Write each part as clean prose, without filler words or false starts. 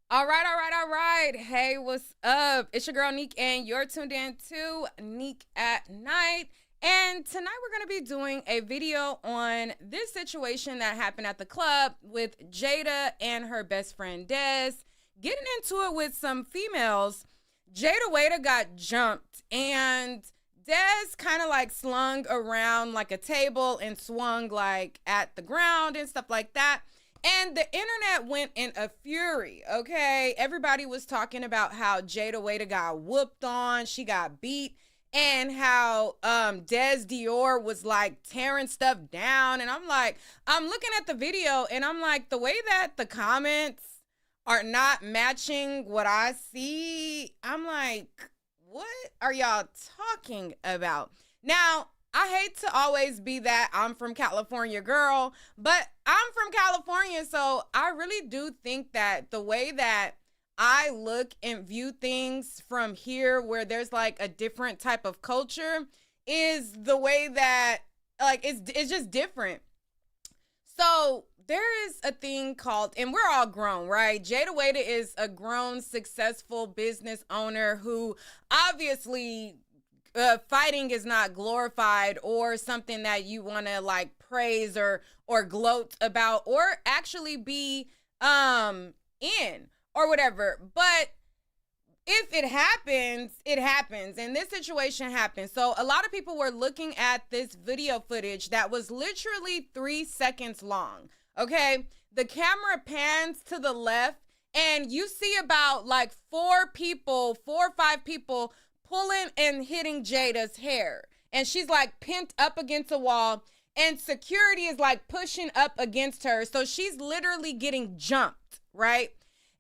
All right. Hey, what's up? It's your girl Neek, and you're tuned in to Neek at Night. And tonight we're going to be doing a video on this situation that happened at the club with Jayda and her best friend Des. Getting into it with some females, Jayda got jumped, and Des kind of like slung around like a table and swung like at the ground and stuff like that. And the internet went in a fury, okay? Everybody was talking about how Jayda got whooped on, she got beat, and how Des Dior was like tearing stuff down. And I'm looking at the video and I'm like, the way that the comments are not matching what I see, I'm like, what are y'all talking about? Now, I hate to always be that I'm from California girl, but I'm from California, so I really do think that the way that I look and view things from here, where there's like a different type of culture, is the way that like it's just different. So there is a thing called, and we're all grown, right? Jayda is a grown, successful business owner who obviously fighting is not glorified or something that you want to like praise or gloat about or actually be in or whatever. But if it happens, it happens. And this situation happened. So a lot of people were looking at this video footage that was literally 3 seconds long. Okay. The camera pans to the left and you see about like 4 or 5 people pulling and hitting Jayda's hair. And she's like pinned up against a wall and security is like pushing up against her. So she's literally getting jumped, right?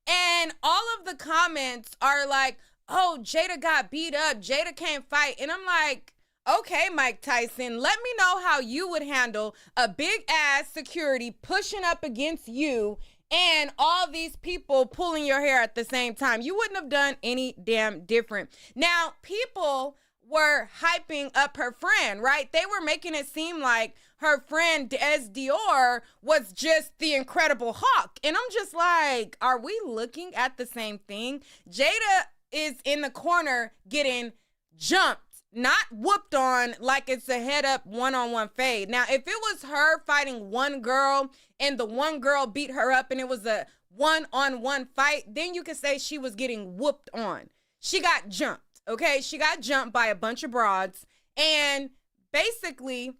And all of the comments are like, oh, Jayda got beat up. Jayda can't fight. And I'm like, okay, Mike Tyson, let me know how you would handle a big ass security pushing up against you and all these people pulling your hair at the same time. You wouldn't have done any damn different. Now, people were hyping up her friend, right? They were making it seem like her friend Des Dior was just the Incredible Hulk. And I'm just like, are we looking at the same thing? Jayda is in the corner getting jumped, not whooped on like it's a head up one-on-one fade. Now, if it was her fighting one girl and the one girl beat her up and it was a one-on-one fight, then you could say she was getting whooped on. She got jumped, okay? She got jumped by a bunch of broads, and basically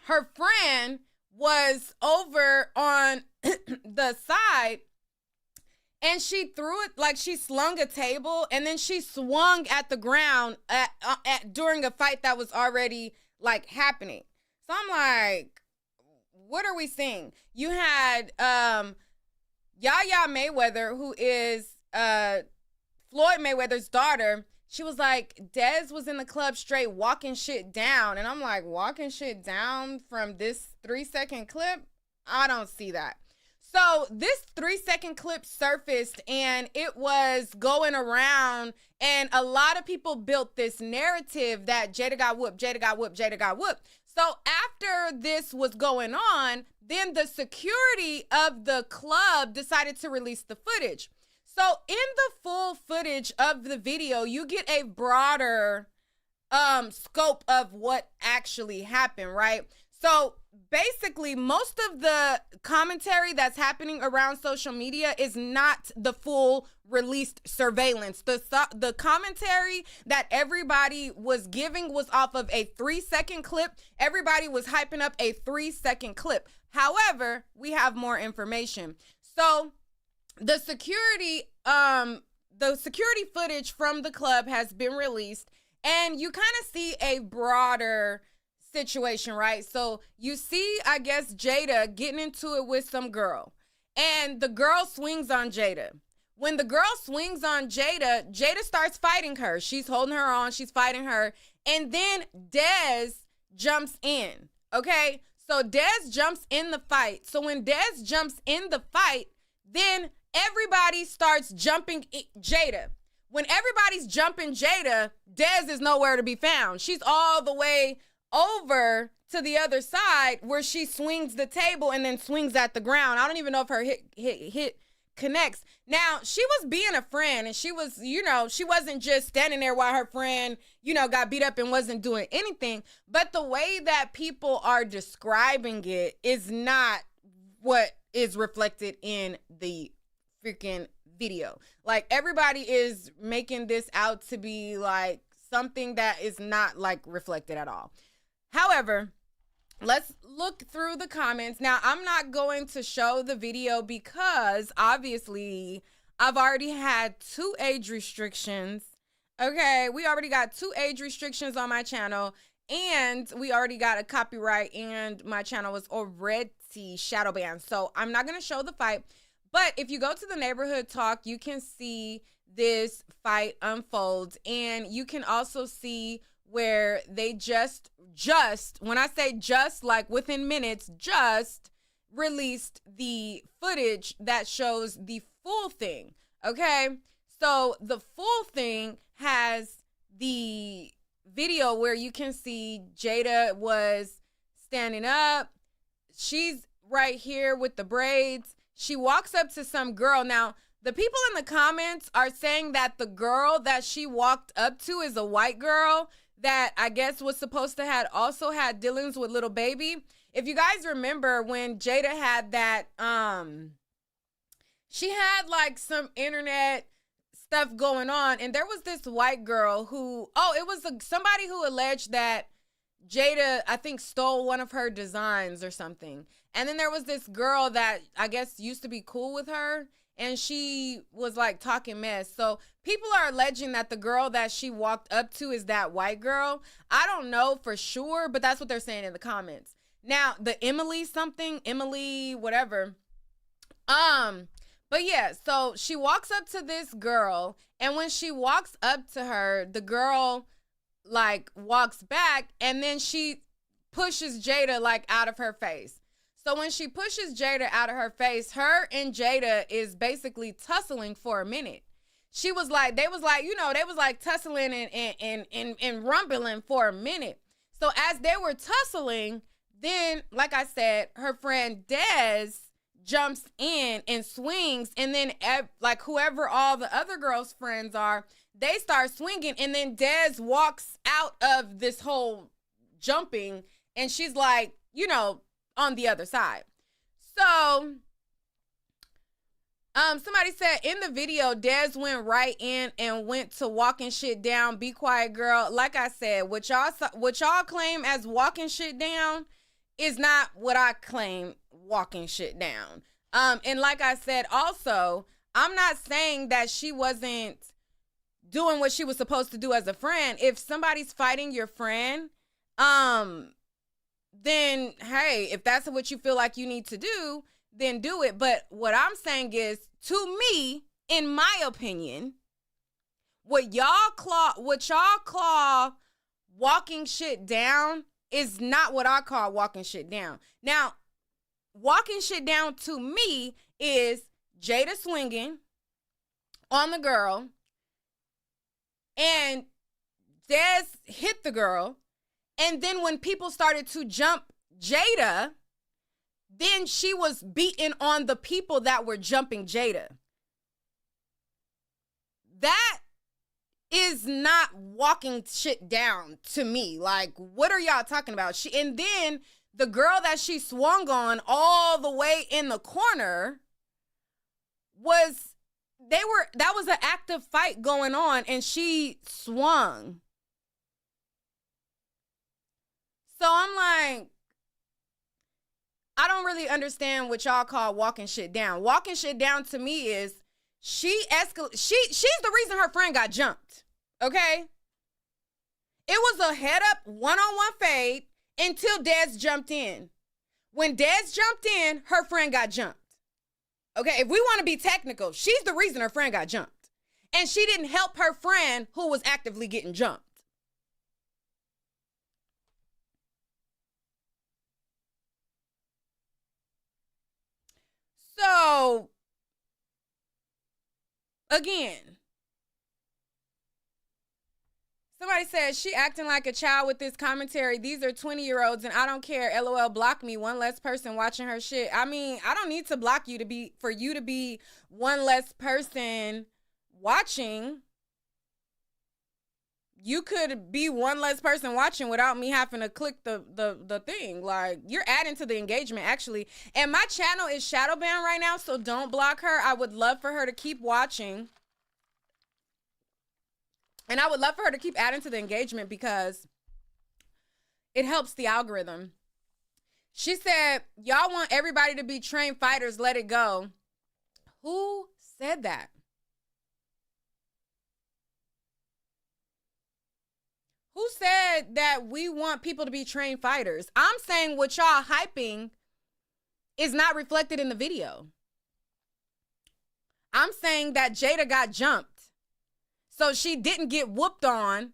her friend was over on the side and she threw it, like she slung a table and then she swung at the ground during a fight that was already like happening. So I'm like, what are we seeing? You had Yaya Mayweather, who is Floyd Mayweather's daughter. She was like, Des was in the club straight walking shit down. And I'm like, walking shit down from this 3-second clip? I don't see that. So this 3-second clip surfaced and it was going around, and a lot of people built this narrative that Jayda got whooped, Jayda got whooped, Jayda got whooped. So after this was going on, then the security of the club decided to release the footage. So in the full footage of the video, you get a broader scope of what actually happened, right? So basically, most of the commentary that's happening around social media is not the full released surveillance. The commentary that everybody was giving was off of a 3-second clip. Everybody was hyping up a 3-second clip. However, we have more information. So the security footage from the club has been released, and you kind of see a broader situation, right? So you see, I guess, Jayda getting into it with some girl, and the girl swings on Jayda. When the girl swings on Jayda, Jayda starts fighting her. She's holding her on, she's fighting her, and then Des jumps in, okay? So Des jumps in the fight. So when Des jumps in the fight, then everybody starts jumping Jayda. When everybody's jumping Jayda, Des is nowhere to be found. She's all the way over to the other side where she swings the table and then swings at the ground. I don't even know if her hit connects. Now, she was being a friend, and she was, she wasn't just standing there while her friend, got beat up and wasn't doing anything. But the way that people are describing it is not what is reflected in the freaking video. Like, everybody is making this out to be like something that is not like reflected at all. However, let's look through the comments. Now, I'm not going to show the video because obviously I've already had 2 age restrictions. Okay, we already got 2 age restrictions on my channel, and we already got a copyright, and my channel was already shadow banned. So I'm not going to show the fight. But if you go to the neighborhood talk, you can see this fight unfold, and you can also see where they just, when I say just, like within minutes, just released the footage that shows the full thing, okay? So the full thing has the video where you can see Jayda was standing up. She's right here with the braids. She walks up to some girl. Now, the people in the comments are saying that the girl that she walked up to is a white girl that I guess was supposed to have also had dealings with Lil Baby. If you guys remember when Jayda had that, she had like some internet stuff going on, and there was this white girl who, it was somebody who alleged that Jayda, I think, stole one of her designs or something. And then there was this girl that I guess used to be cool with her, and she was like talking mess. So people are alleging that the girl that she walked up to is that white girl. I don't know for sure, but that's what they're saying in the comments. Now, the Emily whatever. But yeah, so she walks up to this girl, and when she walks up to her, the girl like walks back, and then she pushes Jayda like out of her face. So when she pushes Jayda out of her face, her and Jayda is basically tussling for a minute. They was like tussling and rumbling for a minute. So as they were tussling, then, like I said, her friend Des jumps in and swings, and then like whoever all the other girls' friends are, they start swinging, and then Des walks out of this whole jumping, and she's like, on the other side. So, somebody said in the video, Des went right in and went to walking shit down. Be quiet, girl. Like I said, what y'all claim as walking shit down is not what I claim walking shit down. And like I said, also, I'm not saying that she wasn't doing what she was supposed to do as a friend. If somebody's fighting your friend, then hey, if that's what you feel like you need to do, then do it. But what I'm saying is, to me, in my opinion, what y'all call walking shit down is not what I call walking shit down. Now, walking shit down to me is Jayda swinging on the girl, and Des hit the girl. And then when people started to jump Jayda, then she was beating on the people that were jumping Jayda. That is not walking shit down to me. Like, what are y'all talking about? And then the girl that she swung on all the way in the corner that was an active fight going on, and she swung. So I'm like, I don't really understand what y'all call walking shit down. Walking shit down to me is she's the reason her friend got jumped. Okay? It was a head up one-on-one fade until Des jumped in. When Des jumped in, her friend got jumped. Okay, if we want to be technical, she's the reason her friend got jumped. And she didn't help her friend who was actively getting jumped. So, again, Somebody says she acting like a child with this commentary. These are 20-year-olds and I don't care. LOL, block me. One less person watching her shit. I mean, I don't need to block you for you to be one less person watching. You could be one less person watching without me having to click the thing. Like, you're adding to the engagement, actually. And my channel is shadow banned right now, so don't block her. I would love for her to keep watching. And I would love for her to keep adding to the engagement because it helps the algorithm. She said, y'all want everybody to be trained fighters, let it go. Who said that? Who said that we want people to be trained fighters? I'm saying what y'all hyping is not reflected in the video. I'm saying that Jayda got jumped. So she didn't get whooped on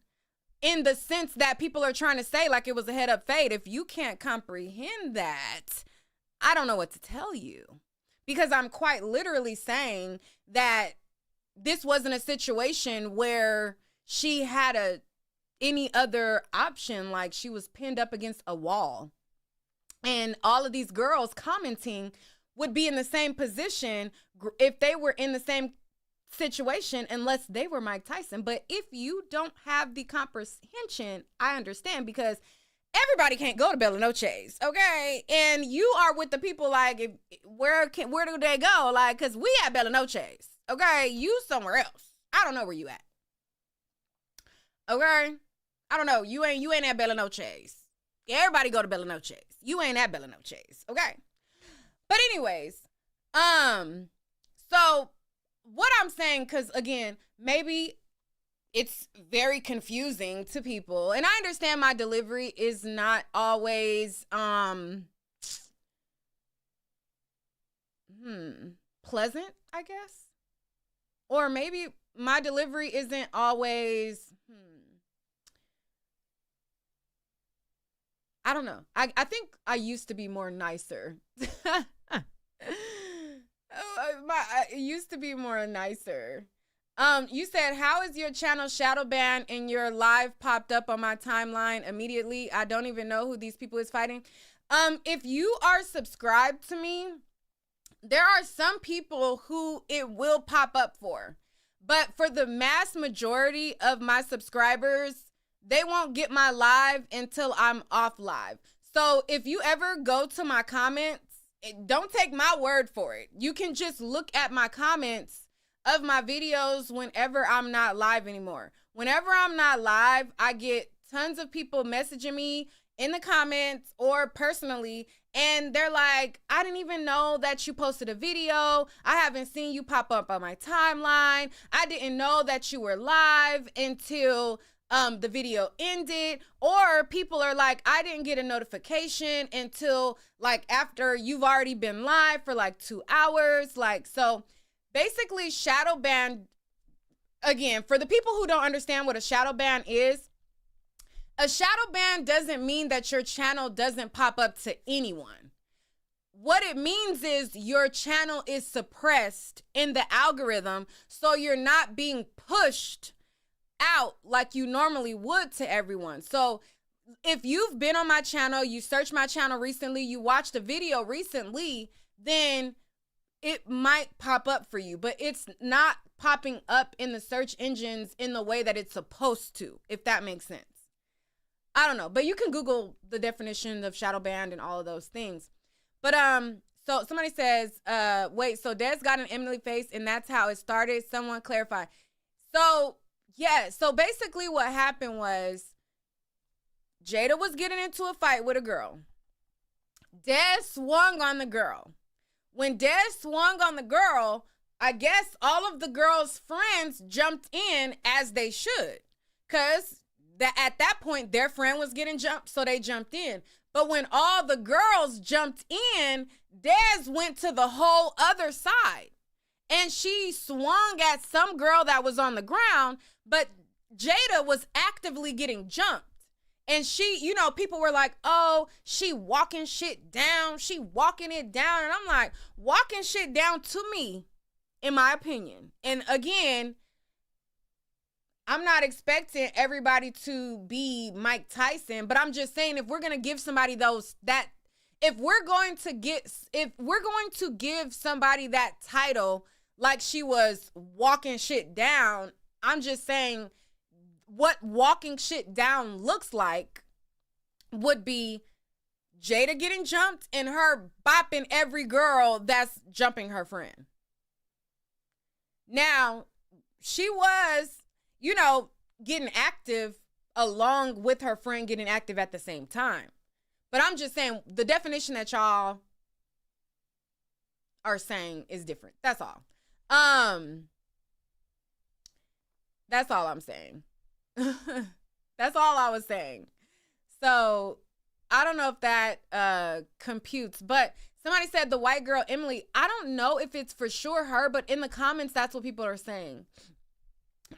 in the sense that people are trying to say like it was a head-up fade. If you can't comprehend that, I don't know what to tell you. Because I'm quite literally saying that this wasn't a situation where she had any other option, like she was pinned up against a wall. And all of these girls commenting would be in the same position if they were in the same situation unless they were Mike Tyson. But if you don't have the comprehension, I understand, because everybody can't go to Bella Noche's, okay? And you are with the people like, where do they go? Like, because we at Bella Noche's, okay? You somewhere else. I don't know where you at, okay? I don't know. You ain't at Bella Noche's. Everybody go to Bella Noche's. You ain't at Bella Noche's, okay? But anyways, so what I'm saying, because again, maybe it's very confusing to people, and I understand my delivery is not always pleasant, I guess, or maybe my delivery isn't always I don't know. I think I used to be more nicer. I used to be more nicer. You said, how is your channel shadow banned and your live popped up on my timeline immediately? I don't even know who these people is fighting. If you are subscribed to me, there are some people who it will pop up for. But for the mass majority of my subscribers, they won't get my live until I'm off live. So if you ever go to my comments, don't take my word for it. You can just look at my comments of my videos whenever I'm not live anymore. Whenever I'm not live, I get tons of people messaging me in the comments or personally, and they're like, I didn't even know that you posted a video. I haven't seen you pop up on my timeline. I didn't know that you were live until the video ended. Or people are like, I didn't get a notification until like after you've already been live for like 2 hours. Like, so basically shadow ban, again, for the people who don't understand what a shadow ban is, a shadow ban doesn't mean that your channel doesn't pop up to anyone. What it means is your channel is suppressed in the algorithm, so you're not being pushed out like you normally would to everyone. So if you've been on my channel, you searched my channel recently, you watched a video recently, then it might pop up for you, but it's not popping up in the search engines in the way that it's supposed to, if that makes sense. I don't know, but you can Google the definition of shadow banned and all of those things. But so somebody says, wait, so Des got an Emily face and that's how it started. Someone clarify. So yeah, so basically what happened was Jayda was getting into a fight with a girl. Des swung on the girl. When Des swung on the girl, I guess all of the girl's friends jumped in, as they should, because at that point their friend was getting jumped, so they jumped in. But when all the girls jumped in, Des went to the whole other side and she swung at some girl that was on the ground, but Jayda was actively getting jumped. And she, you know, people were like, oh, she walking shit down. She walking it down. And I'm like, walking shit down to me, in my opinion. And again, I'm not expecting everybody to be Mike Tyson, but I'm just saying if we're going to give somebody if we're going to give somebody that title like she was walking shit down, I'm just saying what walking shit down looks like would be Jayda getting jumped and her bopping every girl that's jumping her friend. Now, she was, getting active along with her friend getting active at the same time. But I'm just saying the definition that y'all are saying is different. That's all. That's all I'm saying. That's all I was saying. So I don't know if that computes, but somebody said the white girl Emily. I don't know if it's for sure her, but in the comments, that's what people are saying.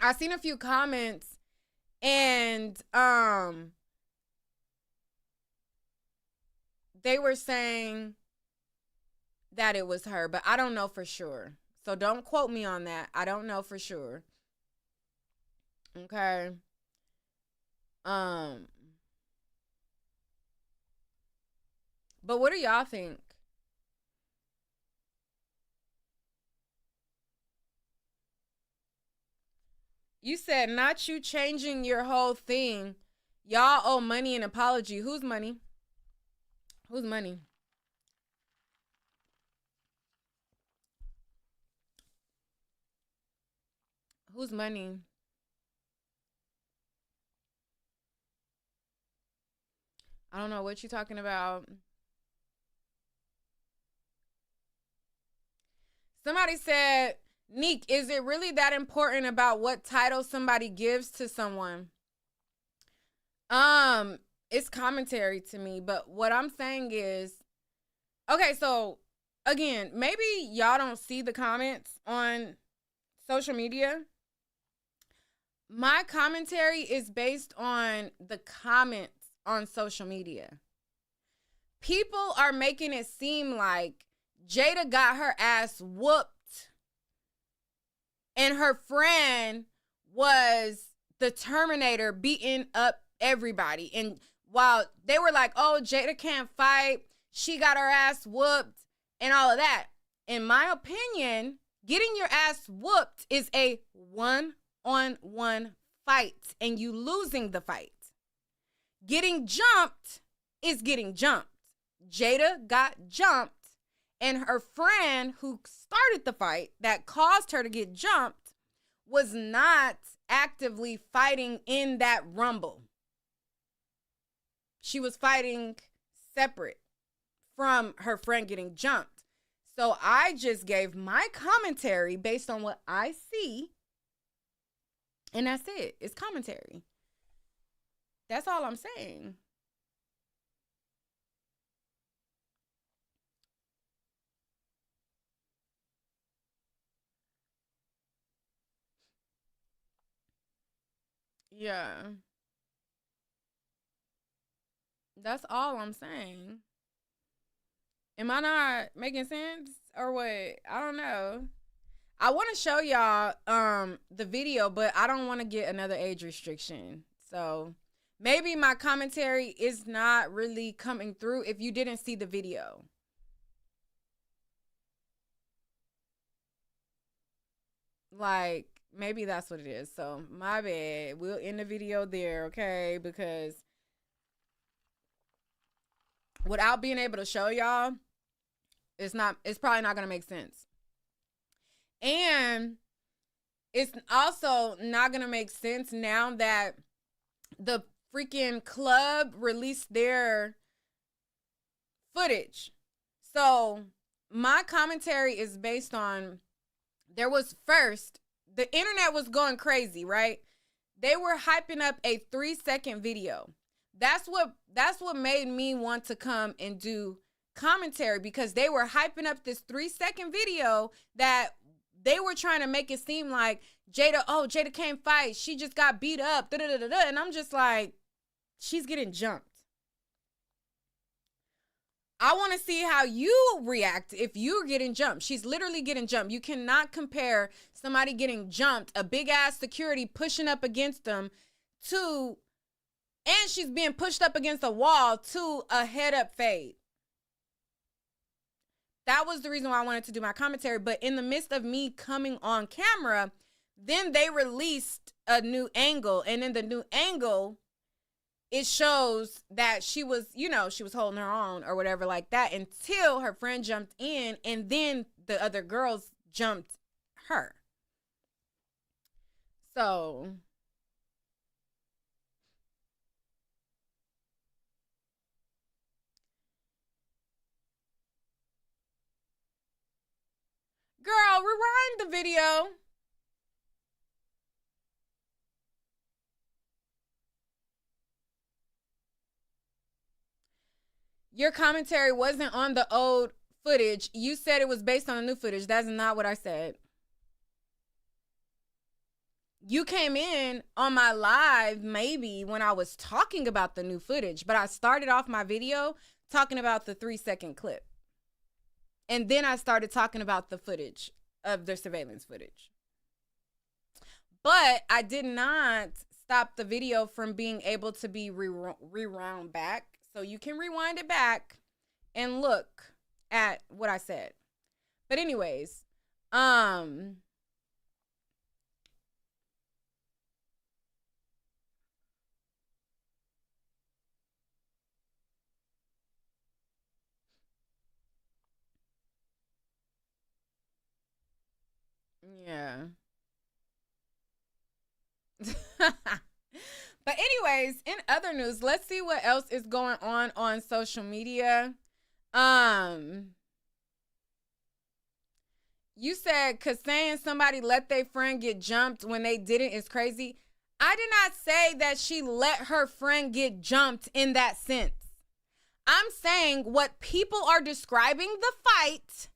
I've seen a few comments, and they were saying that it was her, but I don't know for sure. So don't quote me on that. I don't know for sure. Okay. But what do y'all think? You said not you changing your whole thing. Y'all owe money and apology. Whose money? Whose money? Whose money? I don't know what you're talking about. Somebody said, Neek, is it really that important about what title somebody gives to someone? It's commentary to me, but what I'm saying is, okay, so again, maybe y'all don't see the comments on social media. My commentary is based on the comments on social media. People are making it seem like Jayda got her ass whooped and her friend was the Terminator beating up everybody. And while they were like, oh, Jayda can't fight, she got her ass whooped and all of that. In my opinion, getting your ass whooped is a one-on-one fight and you losing the fight. Getting jumped is getting jumped. Jayda got jumped and her friend who started the fight that caused her to get jumped was not actively fighting in that rumble. She was fighting separate from her friend getting jumped. So I just gave my commentary based on what I see. And that's it. It's commentary. That's all I'm saying. Yeah. That's all I'm saying. Am I not making sense or what? I don't know. I want to show y'all the video, but I don't want to get another age restriction. So maybe my commentary is not really coming through if you didn't see the video. Like, maybe that's what it is. So my bad. We'll end the video there, okay? Because without being able to show y'all, it's probably not gonna make sense. And it's also not gonna make sense now that the freaking club released their footage. So my commentary is based on, there was first, the internet was going crazy, right? They were hyping up a 3-second video. That's what made me want to come and do commentary, because they were hyping up this 3-second video that they were trying to make it seem like Jayda can't fight. She just got beat up. And I'm just like, she's getting jumped. I want to see how you react if you're getting jumped. She's literally getting jumped. You cannot compare somebody getting jumped, a big ass security pushing up against them, to, and she's being pushed up against a wall, to a head up fade. That was the reason why I wanted to do my commentary. But in the midst of me coming on camera, then they released a new angle. And in the new angle, it shows that she was, you know, she was holding her own or whatever like that until her friend jumped in, and then the other girls jumped her. So girl, rewind the video. Your commentary wasn't on the old footage. You said it was based on the new footage. That's not what I said. You came in on my live maybe when I was talking about the new footage, but I started off my video talking about the 3-second clip. And then I started talking about the footage of the surveillance footage. But I did not stop the video from being able to be rewound back. So you can rewind it back and look at what I said. But anyways, yeah. But anyways, in other news, let's see what else is going on social media. You said, cause saying somebody let their friend get jumped when they didn't is crazy. I did not say that she let her friend get jumped in that sense. I'm saying what people are describing the fight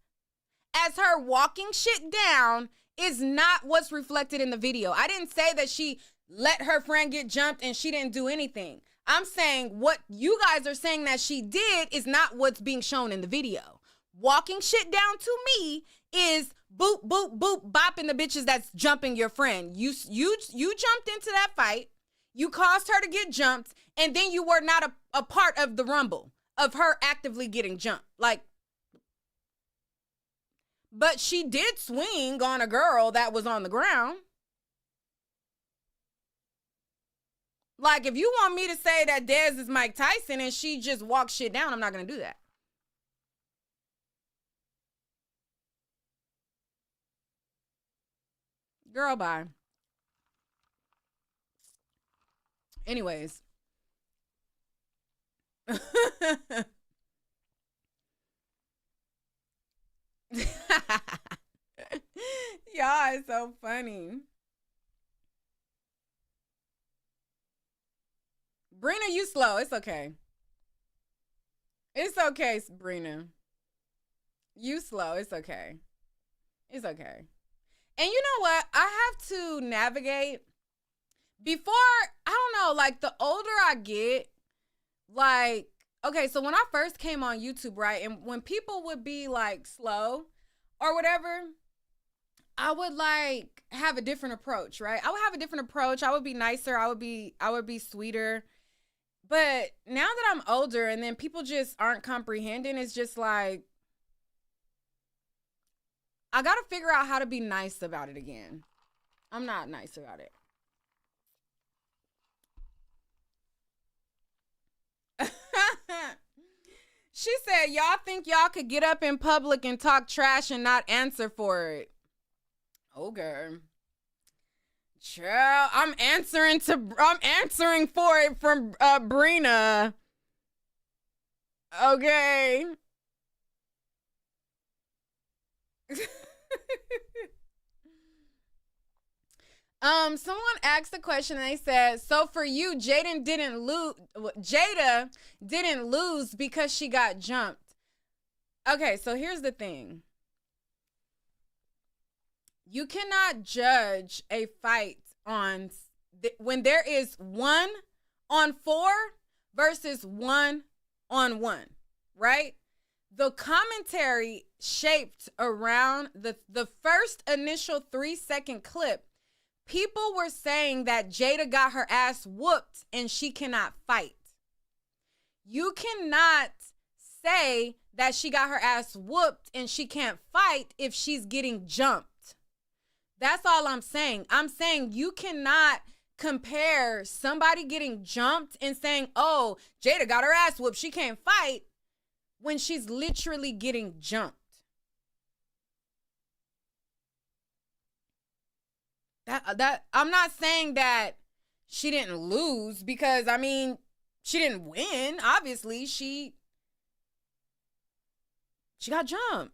as her walking shit down is not what's reflected in the video. I didn't say that she let her friend get jumped and she didn't do anything. I'm saying what you guys are saying that she did is not what's being shown in the video. Walking shit down to me is boop, boop, boop, bopping the bitches that's jumping your friend. You jumped into that fight. You caused her to get jumped, and then you were not a part of the rumble of her actively getting jumped. Like, but she did swing on a girl that was on the ground. Like, if you want me to say that Dez is Mike Tyson and she just walks shit down, I'm not going to do that. Girl, bye. Anyways. Y'all is so funny. Brina, you slow. It's okay. It's okay, Brina. You slow. It's okay. It's okay. And you know what? I have to navigate before, I don't know, like the older I get, like, okay, so when I first came on YouTube, right, and when people would be like slow or whatever, I would like have a different approach, right? I would have a different approach. I would be nicer. I would be sweeter. But now that I'm older and then people just aren't comprehending, it's just like, I got to figure out how to be nice about it again. I'm not nice about it. She said, y'all think y'all could get up in public and talk trash and not answer for it. Okay. Child, I'm answering for it from Brina. Okay. Someone asked a question and they said, so for you, Jada didn't lose because she got jumped. Okay, so here's the thing. You cannot judge a fight on when there is 1-on-4 versus 1-on-1, right? The commentary shaped around the first initial 3-second clip. People were saying that Jayda got her ass whooped and she cannot fight. You cannot say that she got her ass whooped and she can't fight if she's getting jumped. That's all I'm saying. I'm saying you cannot compare somebody getting jumped and saying, oh, Jayda got her ass whooped, she can't fight, when she's literally getting jumped. That I'm not saying that she didn't lose, because I mean, she didn't win. Obviously, she got jumped.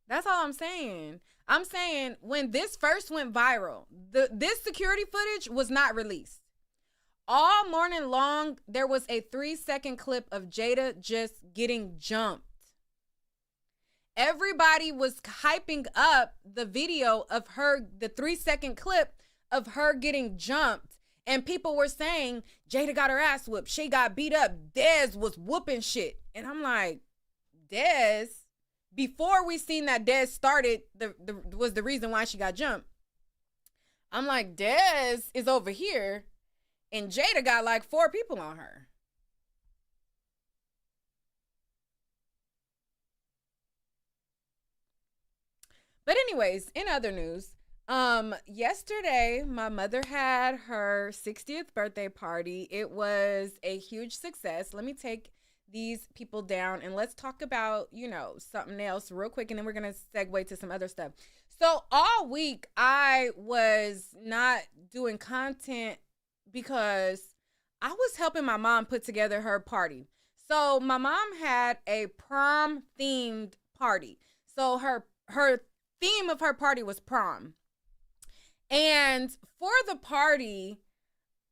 That's all I'm saying. I'm saying when this first went viral, this security footage was not released. All morning long, there was a 3-second clip of Jayda just getting jumped. Everybody was hyping up the video of her, the 3-second clip of her getting jumped. And people were saying, Jayda got her ass whooped. She got beat up. Dez was whooping shit. And I'm like, Dez, before we seen that Dez started, was the reason why she got jumped. I'm like, Dez is over here. And Jayda got like 4 people on her. But anyways, in other news, yesterday my mother had her 60th birthday party. It was a huge success. Let me take these people down and let's talk about, something else real quick, and then we're going to segue to some other stuff. So all week I was not doing content because I was helping my mom put together her party. So my mom had a prom themed party. So her theme of her party was prom. And for the party,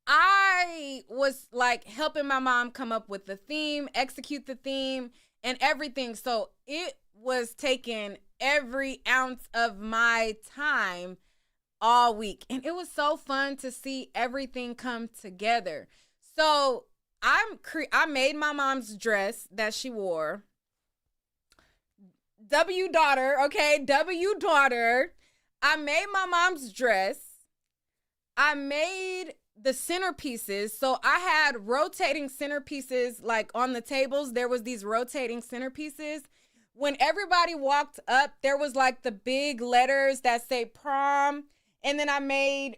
I was like helping my mom come up with the theme, execute the theme, and everything. So it was taking every ounce of my time all week. And it was so fun to see everything come together. So I made my mom's dress that she wore. W daughter. I made my mom's dress. I made the centerpieces. So I had rotating centerpieces like on the tables. There was these rotating centerpieces. When everybody walked up, there was like the big letters that say prom. And then I made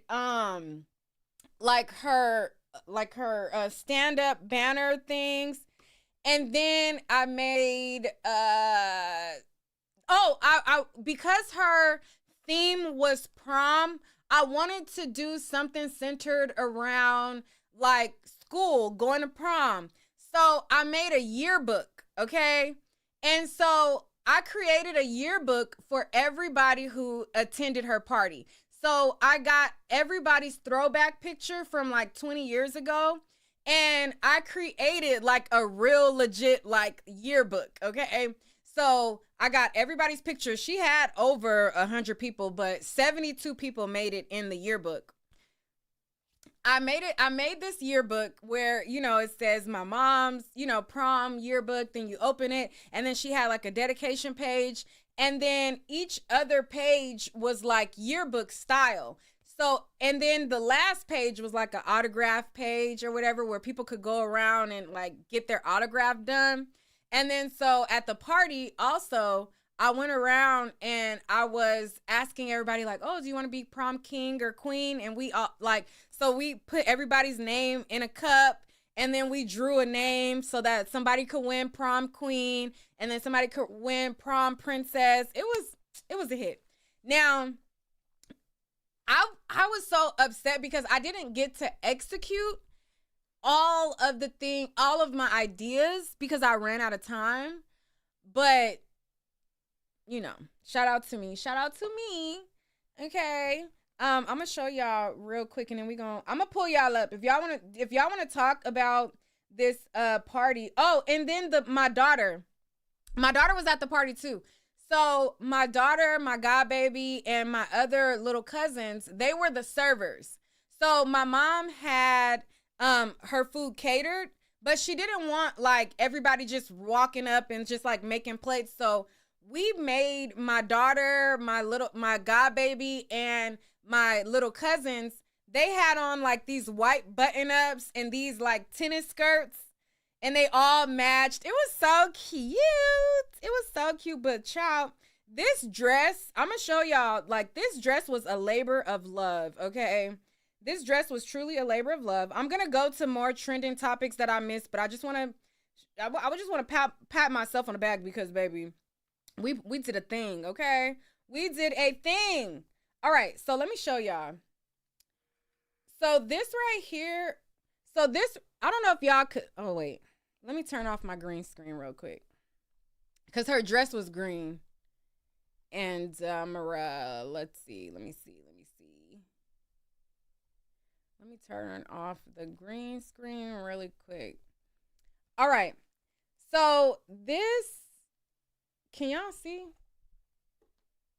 like her stand-up banner things. And then I made because her theme was prom, I wanted to do something centered around like school, going to prom. So I made a yearbook, okay? And so I created a yearbook for everybody who attended her party. So I got everybody's throwback picture from like 20 years ago, and I created like a real legit like yearbook, okay? So I got everybody's picture. She had over 100 people, but 72 people made it in the yearbook. I made this yearbook where, it says my mom's, prom yearbook. Then you open it, and then she had like a dedication page. And then each other page was like yearbook style. So, and then the last page was like an autograph page or whatever, where people could go around and like get their autograph done. And then so at the party also, I went around and I was asking everybody like, oh, do you want to be prom king or queen? And we all so we put everybody's name in a cup, and then we drew a name so that somebody could win prom queen, and then somebody could win prom princess. It was a hit. Now, I was so upset because I didn't get to execute all of my ideas because I ran out of time. But, shout out to me. Okay. I'm gonna show y'all real quick, and then I'm gonna pull y'all up if y'all want to talk about this party. Oh, and then my daughter was at the party too. So my daughter, my god baby, and my other little cousins, they were the servers. So my mom had her food catered, but she didn't want like everybody just walking up and just like making plates. So we made my daughter, my god baby, and my little cousins. They had on like these white button ups and these like tennis skirts, and they all matched. It was so cute. It was so cute. But child, this dress, I'm gonna show y'all. Like, this dress was a labor of love. Okay, this dress was truly a labor of love. I'm gonna go to more trending topics that I missed, but I just want to, I would just want to pat myself on the back because baby, we did a thing. Okay, we did a thing. All right, so let me show y'all. So this right here, so this, I don't know if y'all could, oh wait, let me turn off my green screen real quick. Because her dress was green. And let's see. Let me turn off the green screen really quick. All right. So this, can y'all see?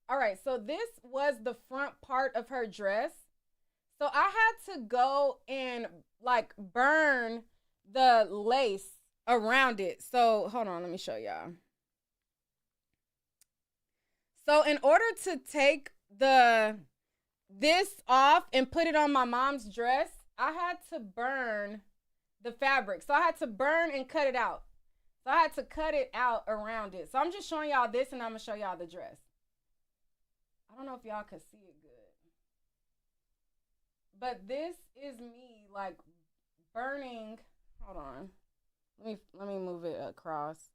All right. So this was the front part of her dress. So I had to go and like burn the lace around it. So hold on, let me show y'all. So in order to take this off and put it on my mom's dress, I had to burn the fabric. So I had to burn and cut it out. So I had to cut it out around it. So I'm just showing y'all this and I'm gonna show y'all the dress. I don't know if y'all could see it good. But this is me like burning. Hold on. Let me move it across.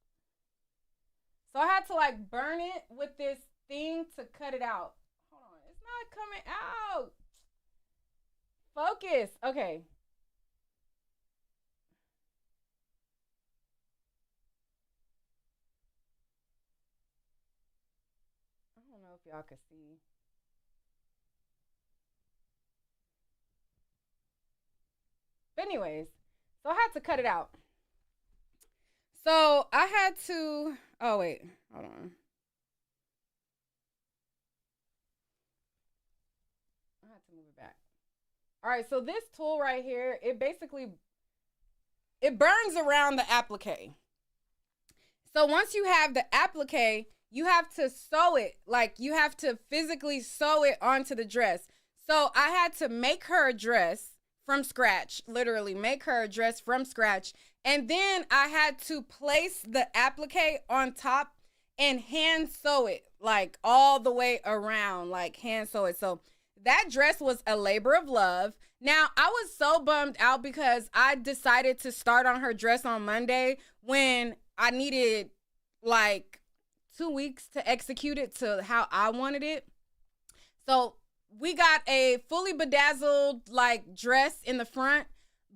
So I had to like burn it with this thing to cut it out. Hold on. It's not coming out. Focus. Okay. I don't know if y'all can see. But anyways, so I had to cut it out. So I had to, oh wait, hold on. I had to move it back. All right, so this tool right here, it burns around the applique. So once you have the applique, you have to sew it. Like, you have to physically sew it onto the dress. So I had to make her a dress from scratch, literally make her a dress from scratch. And then I had to place the applique on top and hand sew it like all the way around, like hand sew it. So that dress was a labor of love. Now, I was so bummed out because I decided to start on her dress on Monday when I needed like 2 weeks to execute it to how I wanted it. So we got a fully bedazzled like dress in the front,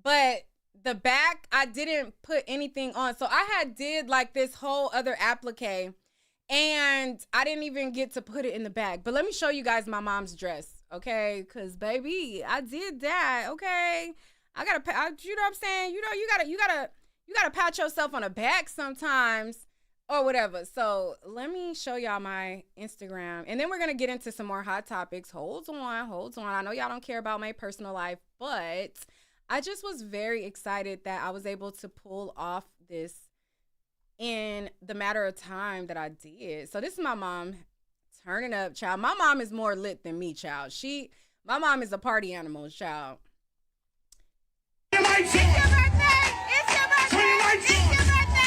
but the back I didn't put anything on. So I had did like this whole other applique and I didn't even get to put it in the back. But let me show you guys my mom's dress, okay? Because baby, I did that, okay? I gotta, you know what I'm saying? You know, you gotta pat yourself on the back sometimes or whatever. So let me show y'all my Instagram, and then we're gonna get into some more hot topics. Hold on. I know y'all don't care about my personal life, but I just was very excited that I was able to pull off this in the matter of time that I did. So this is my mom turning up, child. My mom is more lit than me, child. My mom is a party animal, child. It's your birthday! It's your birthday! It's your birthday!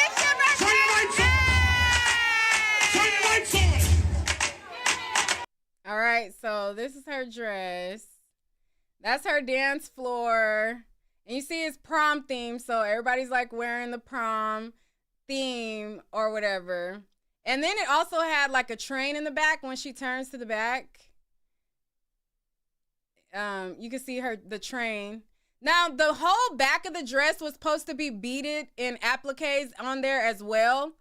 It's your birthday! All right, so this is her dress. That's her dance floor. And you see it's prom theme, so everybody's like wearing the prom theme or whatever. And then it also had like a train in the back when she turns to the back. You can see the train. Now, the whole back of the dress was supposed to be beaded in appliques on there as well.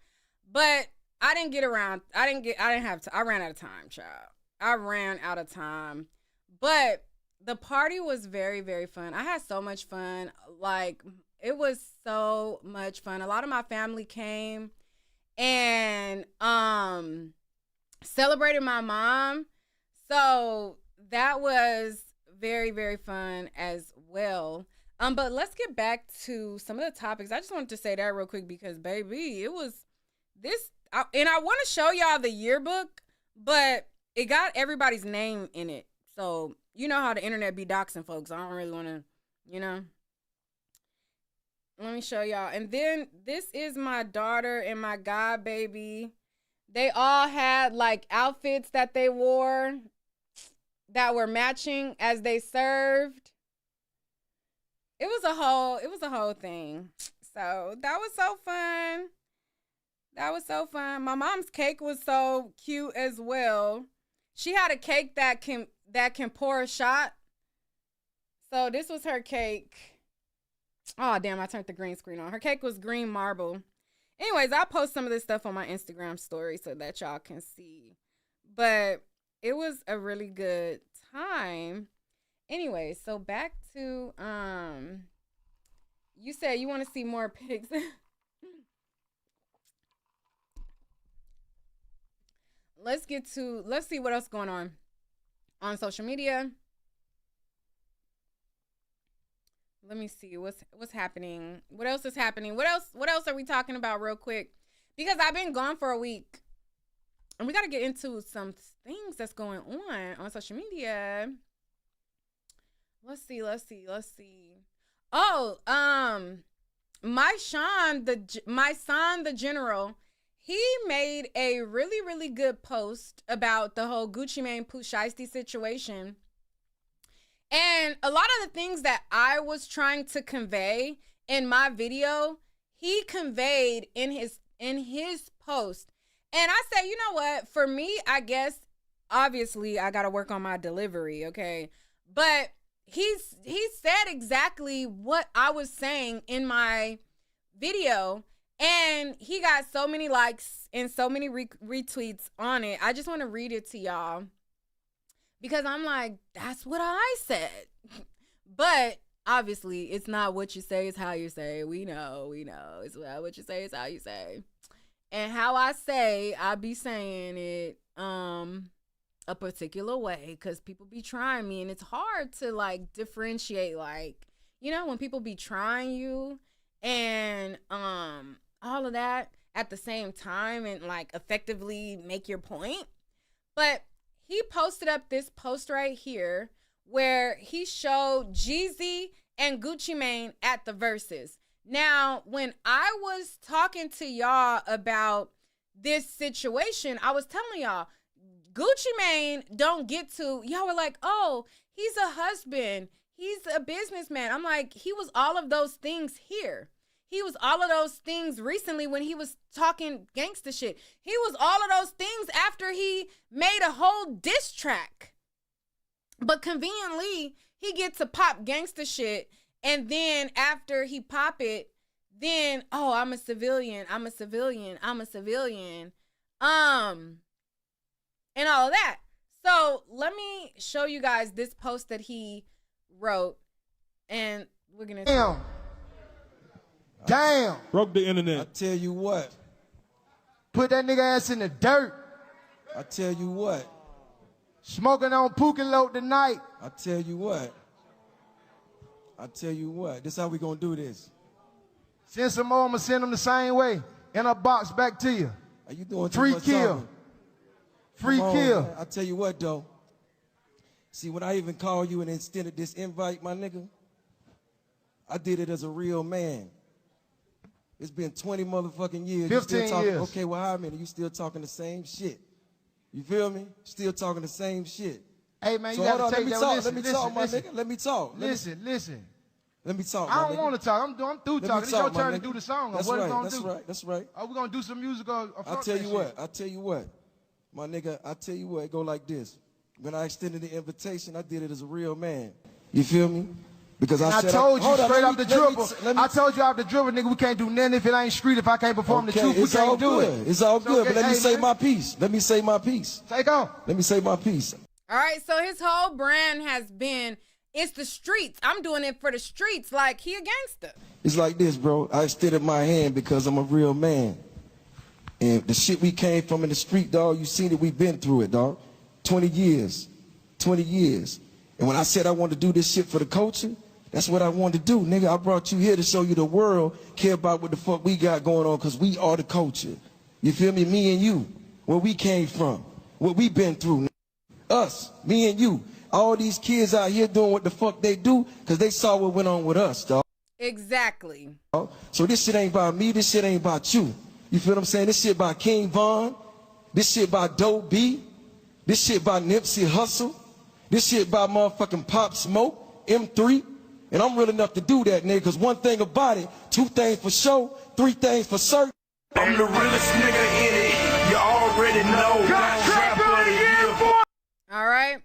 But I didn't get around. I ran out of time, child. I ran out of time. But the party was very, very fun. I had so much fun. Like, it was so much fun. A lot of my family came. And celebrated my mom. So that was very, very fun as well. But let's get back to some of the topics. I just wanted to say that real quick because, baby, it was this, and I want to show y'all the yearbook, but it got everybody's name in it. So you know how the internet be doxing folks. I don't really want to, you know. Let me show y'all. And then this is my daughter and my god baby. They all had like outfits that they wore that were matching as they served. It was a whole thing. So that was so fun. That was so fun. My mom's cake was so cute as well. She had a cake that can pour a shot. So this was her cake. Oh, damn, I turned the green screen on. Her cake was green marble. Anyways, I'll post some of this stuff on my Instagram story so that y'all can see. But it was a really good time. Anyway, so back to, you said you want to see more pics. Let's see what else going on social media. Let me see what's happening. What else is happening? What else are we talking about real quick? Because I've been gone for a week. And we got to get into some things that's going on social media. Let's see. Oh, my son, the general, he made a really, really good post about the whole Gucci Mane Pooh Shiesty situation. And a lot of the things that I was trying to convey in my video, he conveyed in his post. And I said, you know what? For me, I guess, obviously, I got to work on my delivery, okay? But he said exactly what I was saying in my video. And he got so many likes and so many retweets on it. I just want to read it to y'all. Because I'm like, that's what I said. But obviously, it's not what you say, it's how you say. We know. It's not what you say, it's how you say. And how I say, I be saying it a particular way because people be trying me. And it's hard to, like, differentiate, like, you know, when people be trying you and all of that at the same time and, like, effectively make your point. But he posted up this post right here where he showed Jeezy and Gucci Mane at the Verses. Now, when I was talking to y'all about this situation, I was telling y'all, Gucci Mane don't get to, y'all were like, oh, he's a husband. He's a businessman. I'm like, he was all of those things here. He was all of those things recently when he was talking gangsta shit. He was all of those things after he made a whole diss track. But conveniently, he gets to pop gangsta shit. And then after he pop it, then, oh, I'm a civilian. And all of that. So let me show you guys this post that he wrote. And we're going to... Damn. Broke the internet. I tell you what. Put that nigga ass in the dirt. I tell you what. Smoking on Pookie tonight. I tell you what. This how we gonna do this. Send some more, I'ma send them the same way. In a box back to you. Are you doing free kill? Free kill. Man. I tell you what though. See, when I even called you and extended this invite, my nigga, I did it as a real man. It's been 20 motherfucking years. 15 years. Okay, well, how many? You still talking the same shit. You feel me? Still talking the same shit. Hey, man, so you gotta take that. Let me talk, my nigga. Let me talk. Listen. Let me talk, I don't want to talk. I'm through talking. It's your turn to do the song. That's what right. Gonna do? That's right. Are we going to do some music? I tell you what. My nigga, I tell you what. It go like this. When I extended the invitation, I did it as a real man. You feel me? Because I told you straight off the dribble. I told you off the dribble, nigga, we can't do nothing if it ain't street. If I can't perform the truth, we can't do it. It's all good, but let me say my piece. Let me say my piece. Take on. Let me say my piece. All right, so his whole brand has been, it's the streets. I'm doing it for the streets, like he a gangster. It's like this, bro. I extended my hand because I'm a real man. And the shit we came from in the street, dog, you seen it, we've been through it, dog. 20 years. 20 years. And when I said I wanted to do this shit for the culture, that's what I wanted to do, nigga. I brought you here to show you the world care about what the fuck we got going on, because we are the culture. You feel me? Me and you. Where we came from. What we been through, nigga. Us. Me and you. All these kids out here doing what the fuck they do because they saw what went on with us, dog. Exactly. So this shit ain't about me. This shit ain't about you. You feel what I'm saying? This shit about King Von. This shit about Doe B. This shit about Nipsey Hussle. This shit about motherfucking Pop Smoke, M3. And I'm real enough to do that, nigga, because one thing about it, 2 things for sure, 3 things for certain. I'm the realest nigga in it. You already know. All right.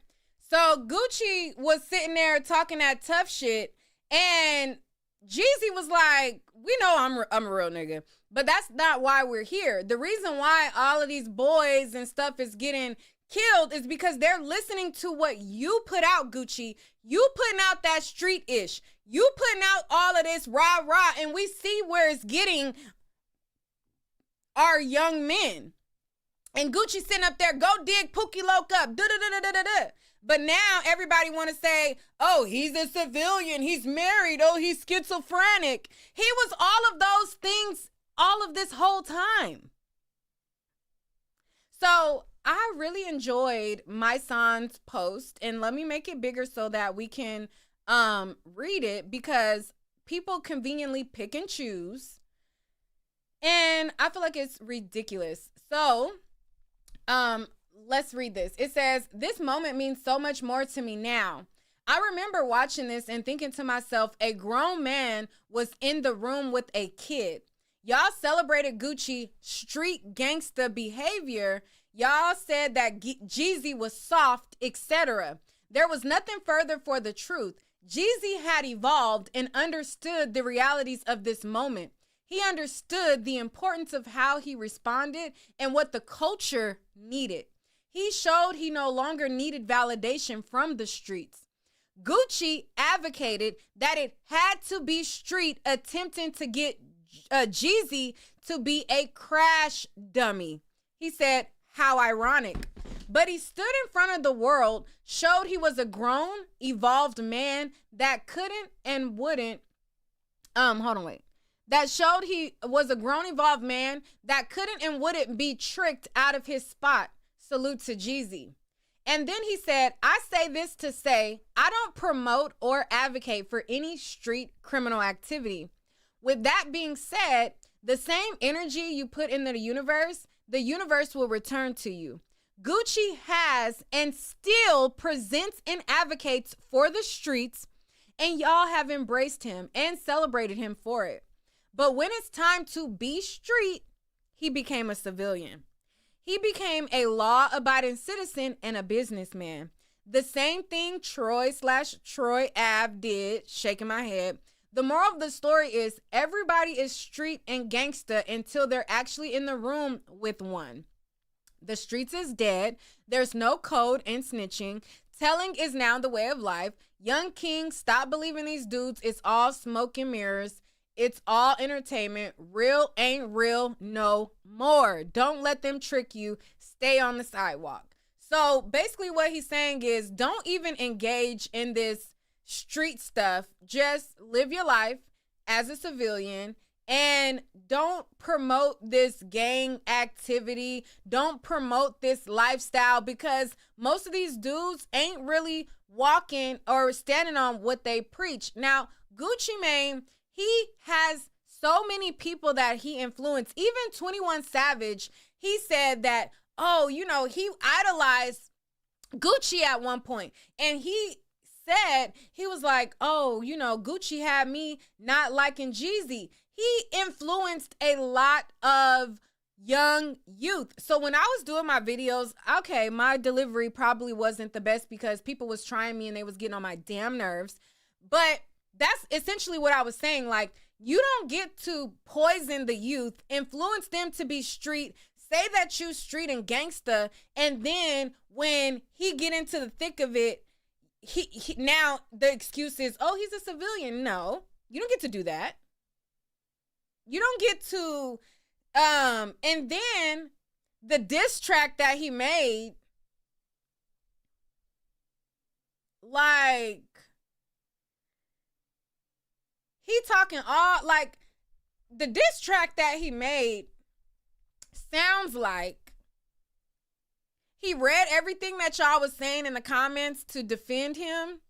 So Gucci was sitting there talking that tough shit, and Jeezy was like, we know I'm a real nigga, but that's not why we're here. The reason why all of these boys and stuff is getting killed is because they're listening to what you put out, Gucci. You putting out that street-ish. You putting out all of this rah-rah, and we see where it's getting our young men. And Gucci sitting up there, go dig Pookie Loke up, da-da-da-da-da-da. But now everybody want to say, oh, he's a civilian, he's married, oh, he's schizophrenic. He was all of those things all of this whole time. So I really enjoyed my son's post, and let me make it bigger so that we can read it, because people conveniently pick and choose, and I feel like it's ridiculous. So let's read this. It says, this moment means so much more to me now. I remember watching this and thinking to myself, a grown man was in the room with a kid. Y'all celebrated Gucci street gangsta behavior. Y'all said that Jeezy was soft, etc. There was nothing further for the truth. Jeezy had evolved and understood the realities of this moment. He understood the importance of how he responded and what the culture needed. He showed he no longer needed validation from the streets. Gucci advocated that it had to be street attempting to get Jeezy to be a crash dummy. He said, how ironic. But he stood in front of the world, showed he was a grown, evolved man that couldn't and wouldn't, that showed he was a grown, evolved man that couldn't and wouldn't be tricked out of his spot. Salute to Jeezy. And then he said, I say this to say, I don't promote or advocate for any street criminal activity. With that being said, the same energy you put into the universe will return to you. Gucci has and still presents and advocates for the streets, and y'all have embraced him and celebrated him for it. But when it's time to be street, he became a civilian. He became a law-abiding citizen and a businessman. The same thing Troy Ave did, shaking my head. The moral of the story is everybody is street and gangsta until they're actually in the room with one. The streets is dead. There's no code in snitching. Telling is now the way of life. Young King, stop believing these dudes. It's all smoke and mirrors. It's all entertainment. Real ain't real no more. Don't let them trick you. Stay on the sidewalk. So basically what he's saying is don't even engage in this street stuff. Just live your life as a civilian and don't promote this gang activity. Don't promote this lifestyle, because most of these dudes ain't really walking or standing on what they preach. Now, Gucci Mane, he has so many people that he influenced. Even 21 Savage, he said that, oh, you know, he idolized Gucci at one point. And he said, he was like, oh, you know, Gucci had me not liking Jeezy. He influenced a lot of young youth. So when I was doing my videos, okay, my delivery probably wasn't the best because people was trying me and they was getting on my damn nerves. But that's essentially what I was saying. Like, you don't get to poison the youth, influence them to be street, say that you street and gangsta, and then when he get into the thick of it, he now the excuse is, oh, he's a civilian. No, you don't get to do that. You don't get to And then the diss track that he made, like, he talking all, like, the diss track that he made sounds like he read everything that y'all was saying in the comments to defend him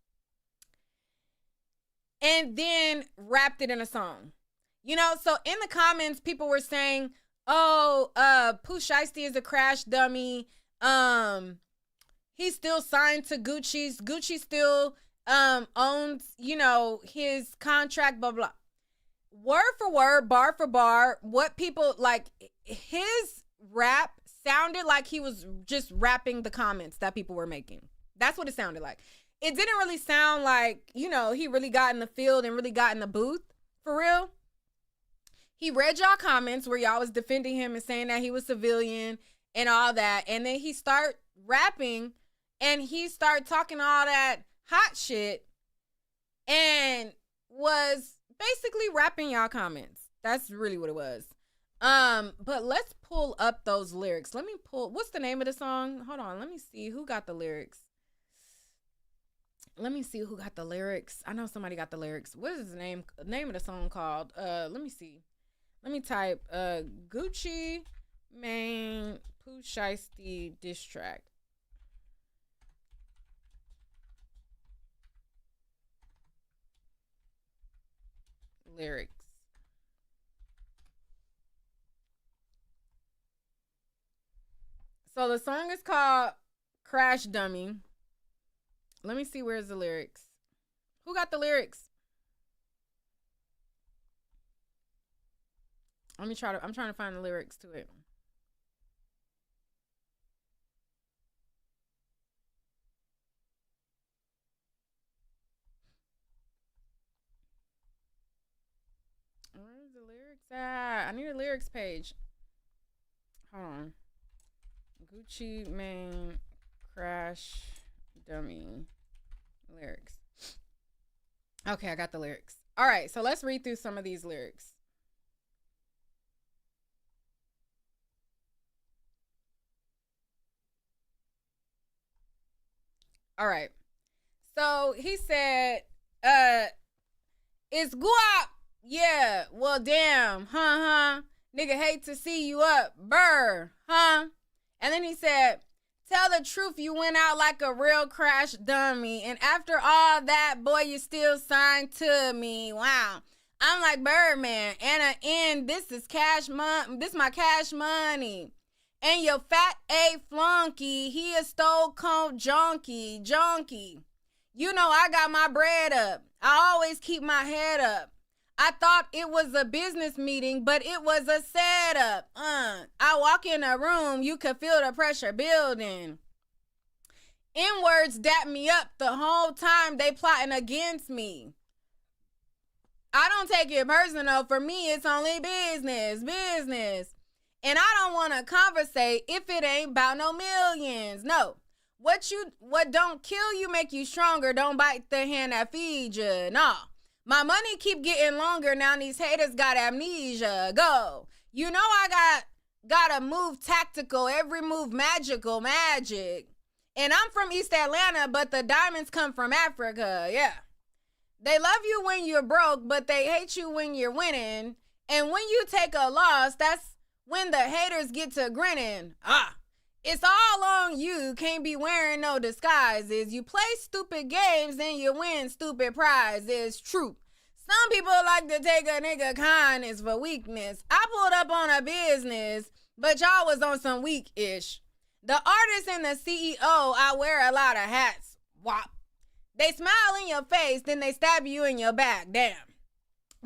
and then rapped it in a song. You know, so in the comments, people were saying, oh, Pooh Shiesty is a crash dummy. He's still signed to Gucci. Gucci still owns, you know, his contract, blah, blah. Word for word, bar for bar, what people, like, his rap sounded like he was just rapping the comments that people were making. That's what it sounded like. It didn't really sound like, you know, he really got in the field and really got in the booth, for real. He read y'all comments where y'all was defending him and saying that he was civilian and all that. And then he start rapping and he started talking all that hot shit and was basically rapping y'all comments. That's really what it was. But let's pull up those lyrics. Let me pull, what's the name of the song? Hold on, let me see who got the lyrics. Let me see who got the lyrics. I know somebody got the lyrics. What is the name of the song called? Let me see. Let me type Gucci Mane Pooh Shiesty diss track. Lyrics. So the song is called Crash Dummy. Let me see where's the lyrics. Who got the lyrics? I'm trying to find the lyrics to it. Where's the lyrics at? I need a lyrics page. Hold on. Gucci Mane Crash Dummy lyrics. Okay, I got the lyrics. All right, so let's read through some of these lyrics. All right. So he said, it's guap. Yeah, well, damn, huh? Nigga hate to see you up, burr, huh? And then he said, tell the truth, you went out like a real crash dummy. And after all that, boy, you still signed to me. Wow. I'm like Birdman. And this is cash money. This my cash money. And your fat A flunky, he a stole cold junkie. You know I got my bread up. I always keep my head up. I thought it was a business meeting, but it was a setup. I walk in a room, you could feel the pressure building. N-words dap me up the whole time they plotting against me. I don't take it personal. For me, it's only business. And I don't want to conversate if it ain't about no millions. No. What don't kill you make you stronger. Don't bite the hand that feeds you. Nah. My money keep getting longer. Now these haters got amnesia. Go. You know I gotta move tactical. Every move magic. And I'm from East Atlanta, but the diamonds come from Africa. Yeah. They love you when you're broke, but they hate you when you're winning. And when you take a loss, that's when the haters get to grinning. It's all on you. Can't be wearing no disguises. You play stupid games and you win stupid prizes. True. Some people like to take a nigga kindness for weakness. I pulled up on a business, but y'all was on some weak-ish. The artist and the CEO, I wear a lot of hats. Wop. They smile in your face, then they stab you in your back. Damn.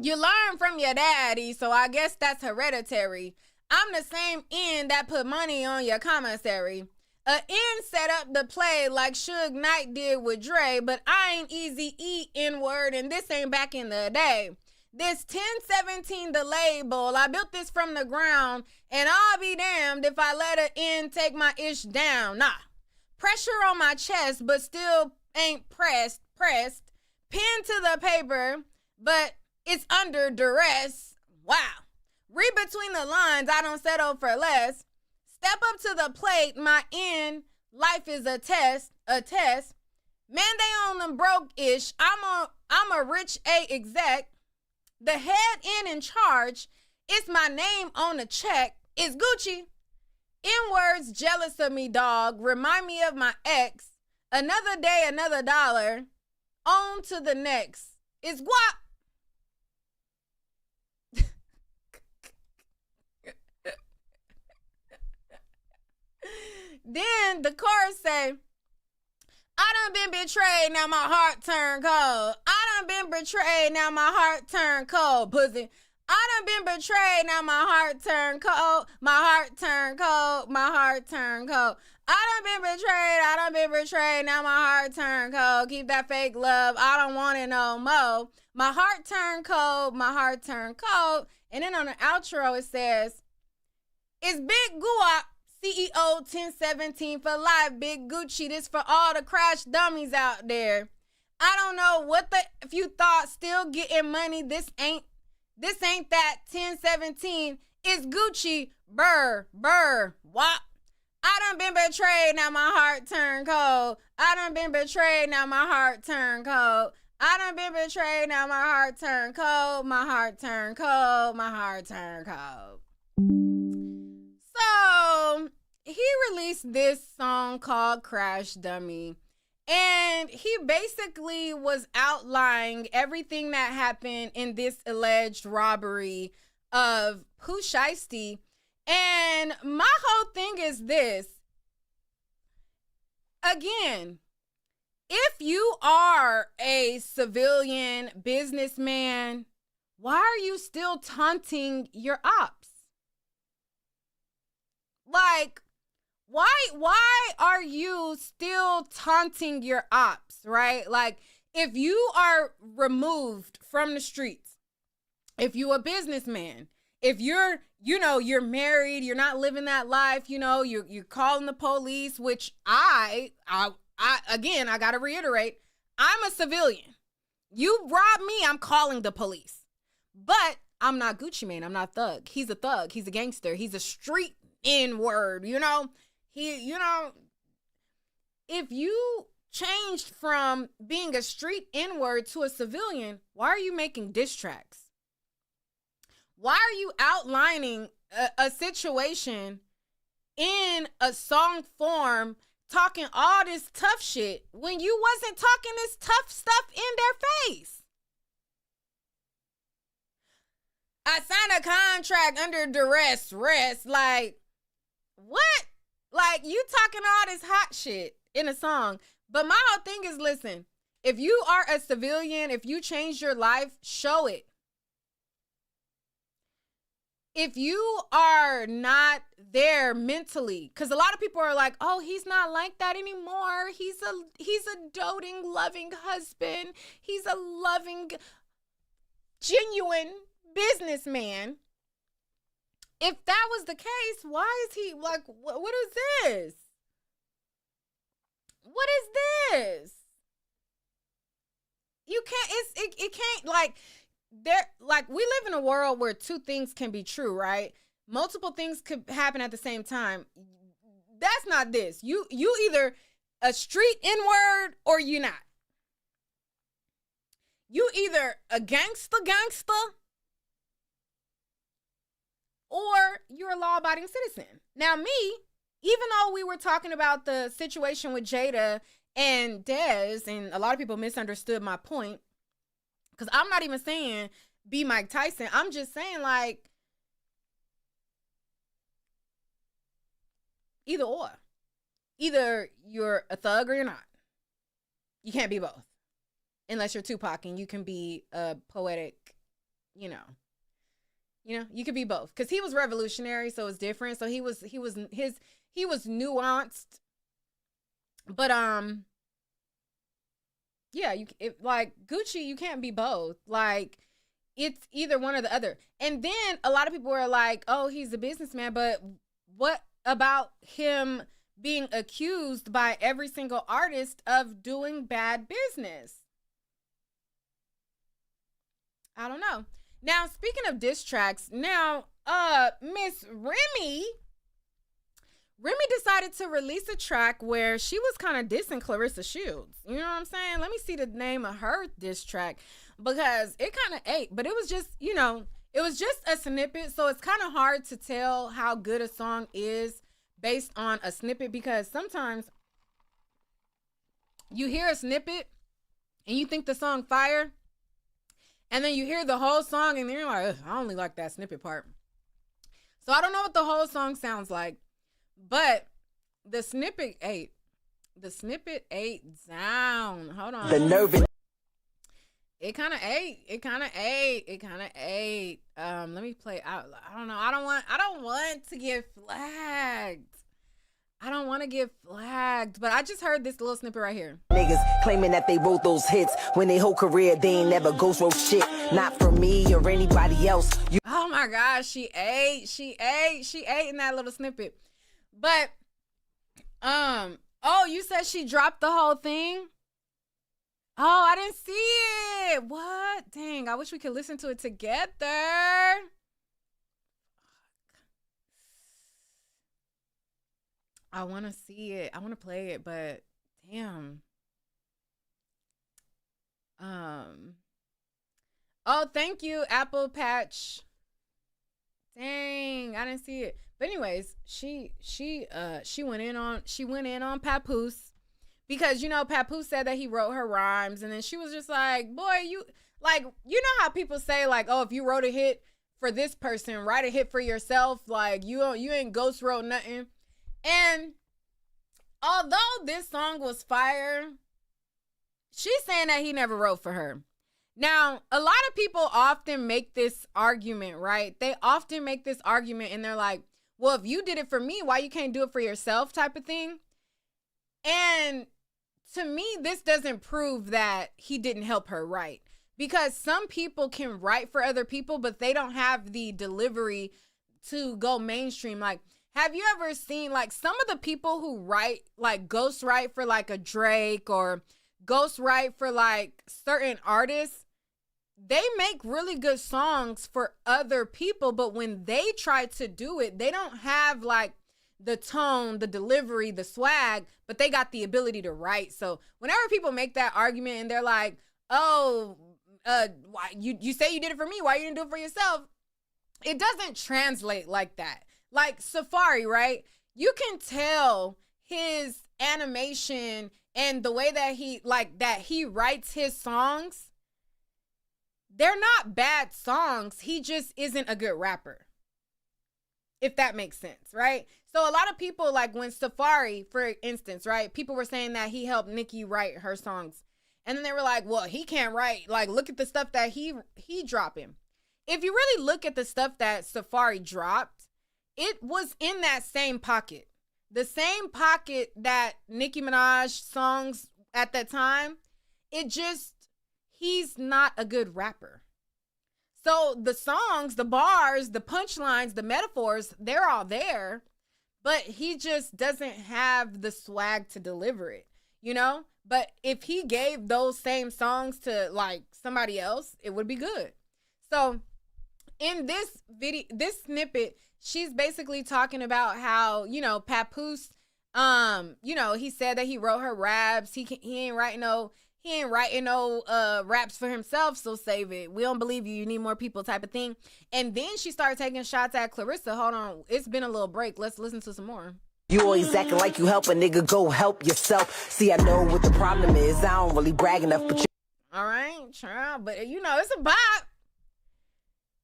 You learn from your daddy, so I guess that's hereditary. I'm the same end that put money on your commissary. A end set up the play like Suge Knight did with Dre, but I ain't Eazy-E N-word, and this ain't back in the day. This 1017 the label, I built this from the ground, and I'll be damned if I let an end take my ish down. Nah. Pressure on my chest, but still ain't pressed. Pen to the paper, but it's under duress. Wow. Read between the lines, I don't settle for less. Step up to the plate, my end, life is a test, a test. Man, they on them broke-ish, I'm a rich A exec. The head in charge, it's my name on the check, it's Gucci. N-words jealous of me, dog, remind me of my ex. Another day, another dollar, on to the next, it's guap. Then the chorus say, I done been betrayed, now my heart turned cold. I done been betrayed, now my heart turned cold, pussy. I done been betrayed, now my heart turned cold. My heart turned cold, my heart turned cold. I done been betrayed, now my heart turned cold. Keep that fake love, I don't want it no more. My heart turned cold, my heart turned cold. And then on the outro it says, it's Big Guap. CEO 1017 for life, Big Gucci. This for all the crash dummies out there. I don't know what if you thought still getting money. This ain't that 1017. It's Gucci. Burr, wop. I done been betrayed, now my heart turned cold. I done been betrayed, now my heart turned cold. I done been betrayed, now my heart turned cold. My heart turned cold. My heart turned cold. So he released this song called Crash Dummy, and he basically was outlining everything that happened in this alleged robbery of Pooh Shiesty. And my whole thing is this. Again, if you are a civilian businessman, why are you still taunting your ops? Like, why are you still taunting your ops, right? Like, if you are removed from the streets, if you a businessman, if you're married, you're not living that life, you're calling the police, which I gotta reiterate, I'm a civilian. You rob me, I'm calling the police. But I'm not Gucci Mane, I'm not Thug. He's a thug, he's a gangster, he's a street N-word, if you changed from being a street N-word to a civilian, why are you making diss tracks? Why are you outlining a situation in a song form, talking all this tough shit when you wasn't talking this tough stuff in their face? I signed a contract under duress, rest, like, what? Like, you talking all this hot shit in a song. But my whole thing is, listen, if you are a civilian, if you changed your life, show it. If you are not there mentally, because a lot of people are like, oh, he's not like that anymore. He's a doting, loving husband. He's a loving, genuine businessman. If that was the case, why is he like, what is this? What is this? You can't, it can't, we live in a world where two things can be true, right? Multiple things could happen at the same time. That's not this. You either a street N-word or you not. You either a gangster, or you're a law-abiding citizen. Now, me, even though we were talking about the situation with Jayda and Dez, and a lot of people misunderstood my point, because I'm not even saying be Mike Tyson. I'm just saying, like, either or. Either you're a thug or you're not. You can't be both. Unless you're Tupac and you can be a poetic, you could be both. Because he was revolutionary, so it's different. So he was nuanced. But yeah, like Gucci, you can't be both. Like, it's either one or the other. And then a lot of people were like, oh, he's a businessman, but what about him being accused by every single artist of doing bad business? I don't know. Now, speaking of diss tracks, now Miss Remy decided to release a track where she was kind of dissing Clarissa Shields. You know what I'm saying? Let me see the name of her diss track, because it kind of ate, but it was just, you know, it was just a snippet. So it's kind of hard to tell how good a song is based on a snippet, because sometimes you hear a snippet and you think the song fire, and then you hear the whole song and then you're like, I only like that snippet part. So I don't know what the whole song sounds like, but the snippet ate. The snippet ate down. Hold on. The nerve. It kind of ate. It kind of ate. It kind of ate. Let me play out. I don't know. I don't want to get flagged. I don't want to get flagged, but I just heard this little snippet right here. Niggas claiming that they wrote those hits when their whole career they ain't never ghost wrote shit. Not for me or anybody else. Oh my gosh, she ate in that little snippet. But oh, you said she dropped the whole thing? Oh, I didn't see it. What? Dang, I wish we could listen to it together. I want to see it. I want to play it, but damn. Oh, thank you, Apple Patch. Dang, I didn't see it. But anyways, she went in on Papoose, because you know Papoose said that he wrote her rhymes, and then she was just like, boy, you know how people say like, oh, if you wrote a hit for this person, write a hit for yourself. Like you ain't ghost wrote nothing. And although this song was fire, she's saying that he never wrote for her. Now, a lot of people often make this argument, right? They often make this argument and they're like, well, if you did it for me, why you can't do it for yourself type of thing? And to me, this doesn't prove that he didn't help her write, because some people can write for other people, but they don't have the delivery to go mainstream. Like, have you ever seen like some of the people who write, like ghost write for like a Drake or ghost write for like certain artists? They make really good songs for other people, but when they try to do it, they don't have like the tone, the delivery, the swag, but they got the ability to write. So whenever people make that argument and they're like, oh, why you say you did it for me, why you didn't do it for yourself? It doesn't translate like that. Like Safari, right? You can tell his animation and the way that he writes his songs. They're not bad songs. He just isn't a good rapper. If that makes sense, right? So a lot of people, like when Safari, for instance, right? People were saying that he helped Nicki write her songs. And then they were like, well, he can't write. Like, look at the stuff that he dropping. If you really look at the stuff that Safari dropped, it was in that same pocket. The same pocket that Nicki Minaj songs at that time. He's not a good rapper. So the songs, the bars, the punchlines, the metaphors, they're all there, but he just doesn't have the swag to deliver it, you know? But if he gave those same songs to like somebody else, it would be good. So in this video, this snippet, she's basically talking about how, you know, Papoose, you know, he said that he wrote her raps. He ain't writing no raps for himself, so save it. We don't believe you. You need more people type of thing. And then she started taking shots at Clarissa. Hold on. It's been a little break. Let's listen to some more. You always acting like you help a nigga, go help yourself. See, I know what the problem is. I don't really brag enough, but you... All right, child. But, you know, it's a bop.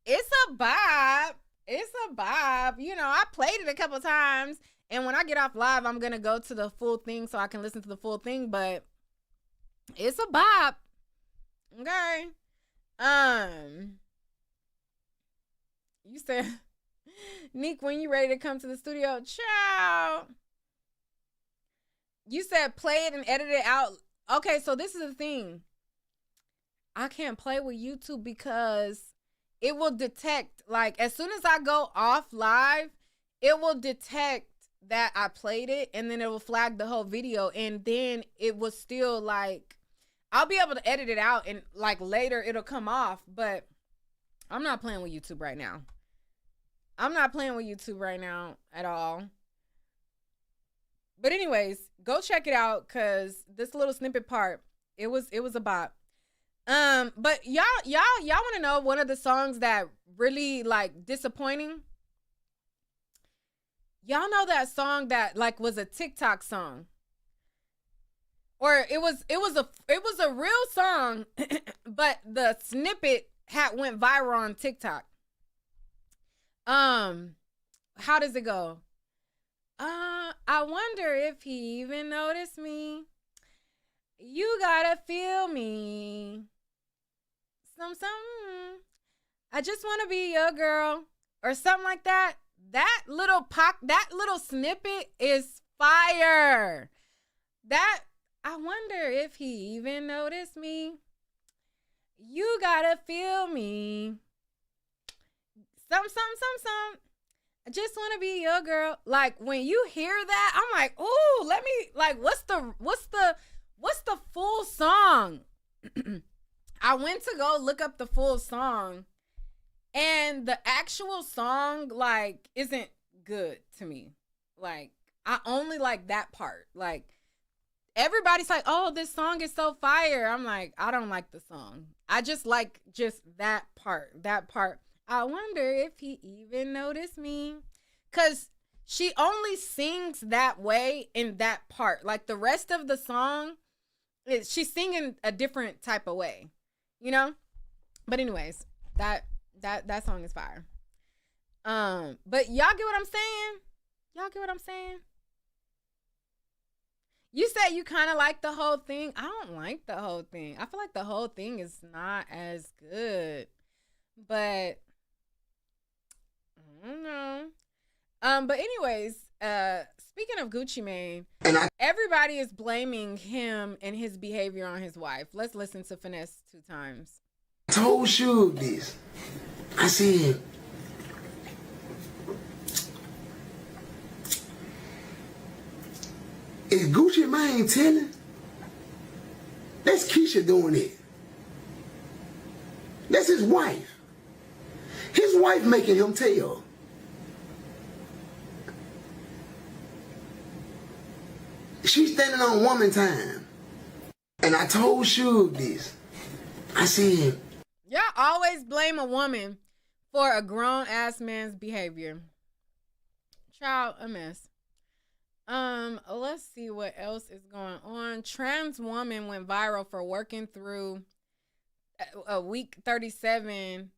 It's a bop. It's a bop. You know, I played it a couple times. And when I get off live, I'm going to go to the full thing so I can listen to the full thing. But it's a bop. Okay. You said, Neek, when you ready to come to the studio, ciao. You said play it and edit it out. Okay, so this is the thing. I can't play with YouTube because it will detect, like, as soon as I go off live, it will detect that I played it, and then it will flag the whole video, and then it was still like, I'll be able to edit it out, and like later it'll come off, but I'm not playing with YouTube right now. I'm not playing with YouTube right now at all. But anyways, go check it out because this little snippet part, it was a bop. But y'all want to know one of the songs that really like disappointing? Y'all know that song that like was a TikTok song, or it was a real song, but the snippet went viral on TikTok. How does it go? I wonder if he even noticed me. You gotta feel me. Some. I just wanna be your girl, or something like that. That little snippet is fire. That I wonder if he even noticed me. You gotta feel me. Some. I just want to be your girl. Like when you hear that, I'm like, ooh, let me like, what's the full song? I went to go look up the full song, and the actual song like isn't good to me. Like I only like that part. Like everybody's like, oh, this song is so fire. I'm like, I don't like the song. I just like just that part. I wonder if he even noticed me. Because she only sings that way in that part. Like the rest of the song, she's singing a different type of way. You know? But anyways, that song is fire. But y'all get what I'm saying? You said you kind of like the whole thing. I don't like the whole thing. I feel like the whole thing is not as good. But I don't know. But anyways, speaking of Gucci Mane, everybody is blaming him and his behavior on his wife. Let's listen to Finesse 2 times. I told Suge this. I said, is Gucci Mane telling? That's Keisha doing it. That's his wife. His wife making him tell. She's standing on woman time. And I told Suge this. I said, y'all always blame a woman for a grown-ass man's behavior. Child, a mess. Let's see what else is going on. Trans woman went viral for working through a week 37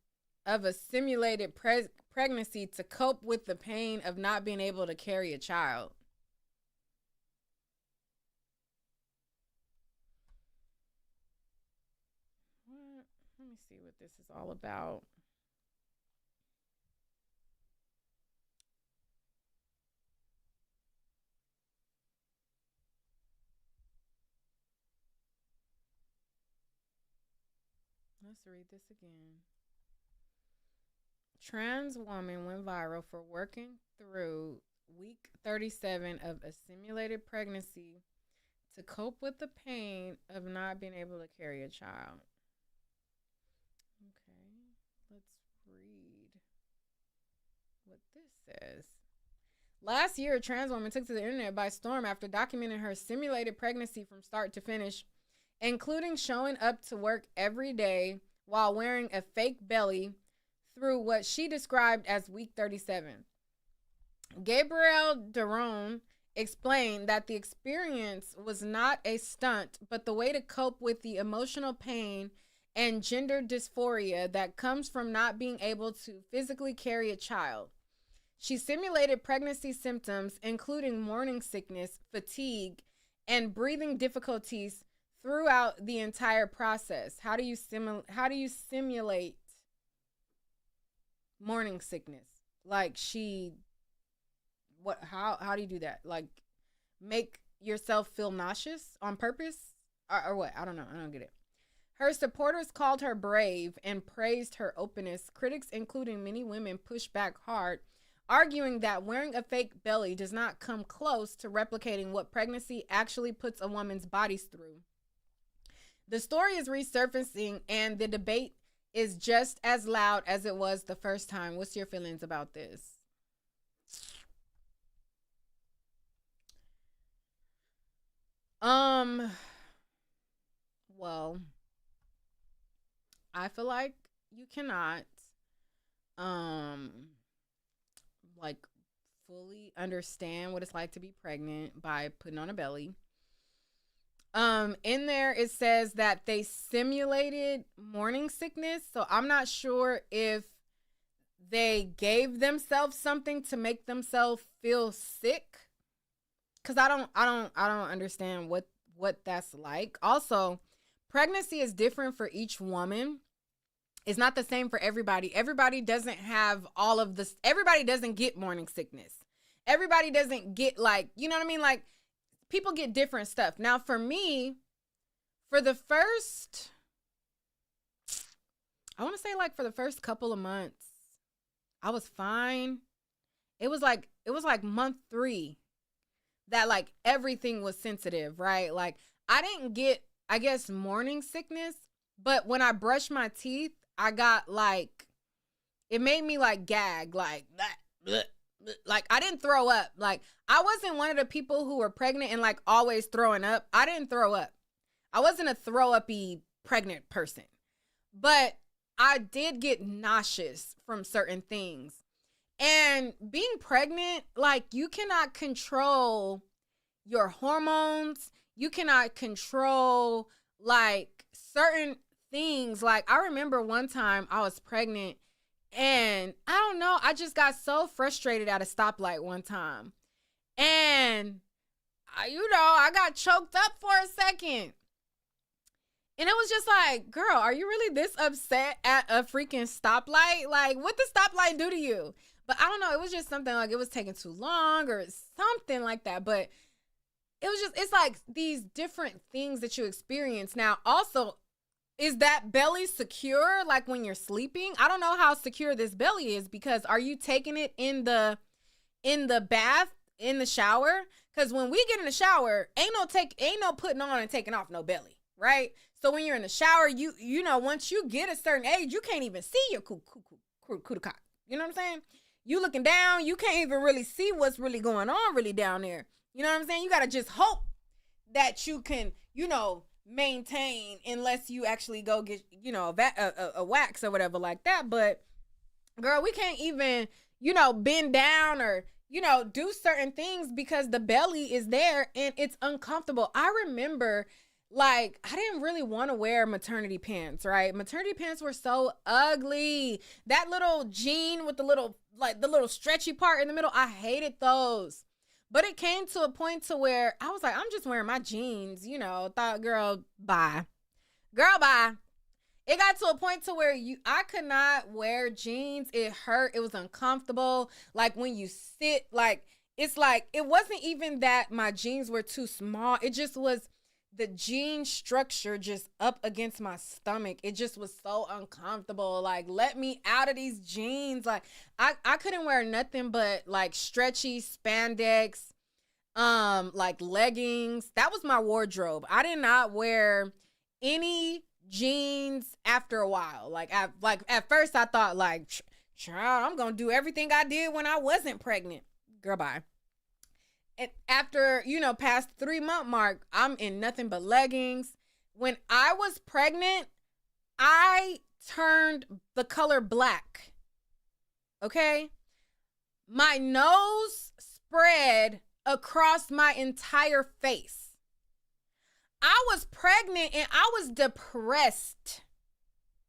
of a simulated pregnancy to cope with the pain of not being able to carry a child. Let me see what this is all about. Let's read this again. Trans woman went viral for working through week 37 of a simulated pregnancy to cope with the pain of not being able to carry a child. Okay, let's read what this says. Last year, a trans woman took to the internet by storm after documenting her simulated pregnancy from start to finish, including showing up to work every day while wearing a fake belly through what she described as week 37. Gabrielle Daron explained that the experience was not a stunt, but the way to cope with the emotional pain and gender dysphoria that comes from not being able to physically carry a child. She simulated pregnancy symptoms, including morning sickness, fatigue, and breathing difficulties throughout the entire process. How do you simulate morning sickness? Like how do you do that? Like make yourself feel nauseous on purpose or what? I don't know. I don't get it. Her supporters called her brave and praised her openness. Critics, including many women, pushed back hard, arguing that wearing a fake belly does not come close to replicating what pregnancy actually puts a woman's body through. The story is resurfacing, and the debate is just as loud as it was the first time. What's your feelings about this? Well, I feel like you cannot like fully understand what it's like to be pregnant by putting on a belly. In there it says that they simulated morning sickness, so I'm not sure if they gave themselves something to make themselves feel sick, because I don't understand what that's like. Also, pregnancy is different for each woman. It's not the same for everybody. Everybody doesn't have all of this. Everybody doesn't get morning sickness. Everybody doesn't get, like, you know what I mean? Like, people get different stuff. Now, for me, for the first, I want to say like for the first couple of months, I was fine. It was like month 3 that like everything was sensitive, right? Like I didn't get, I guess, morning sickness, but when I brushed my teeth, I got like, it made me like gag, like that. Like I didn't throw up. Like I wasn't one of the people who were pregnant and like always throwing up. I didn't throw up. I wasn't a throw uppy pregnant person, but I did get nauseous from certain things. And being pregnant, like you cannot control your hormones. You cannot control like certain things. Like I remember one time I was pregnant and I don't know, I just got so frustrated at a stoplight one time. And I got choked up for a second. And it was just like, girl, are you really this upset at a freaking stoplight? Like, what the stoplight do to you? But I don't know, it was just something like it was taking too long or something like that. But it was just, it's like these different things that you experience. Now, also, is that belly secure like when you're sleeping? I don't know how secure this belly is, because are you taking it in the bath, in the shower? Because when we get in the shower, ain't no putting on and taking off no belly, right? So when you're in the shower, you know, once you get a certain age, you can't even see your cootie cock. You know what I'm saying? You looking down, you can't even really see what's really going on really down there. You know what I'm saying? You got to just hope that you can, you know, maintain, unless you actually go get, you know, a wax or whatever like that. But girl, we can't even, you know, bend down or, you know, do certain things because the belly is there and it's uncomfortable. I remember, like, I didn't really want to wear maternity pants, right? Maternity pants were so ugly. That little jean with the little stretchy part in the middle, I hated those. But it came to a point to where I was like, I'm just wearing my jeans, you know, thought, girl, bye. Girl, bye. It got to a point to where I could not wear jeans. It hurt. It was uncomfortable. Like when you sit, like, it's like, it wasn't even that my jeans were too small. It just was the jean structure just up against my stomach. It just was so uncomfortable. Like, let me out of these jeans. Like, I couldn't wear nothing but like stretchy spandex, like leggings. That was my wardrobe. I did not wear any jeans after a while. Like at first I thought like, child, I'm gonna do everything I did when I wasn't pregnant. Girl, bye. And after, you know, past 3-month mark, I'm in nothing but leggings. When I was pregnant, I turned the color black. Okay? My nose spread across my entire face. I was pregnant and I was depressed.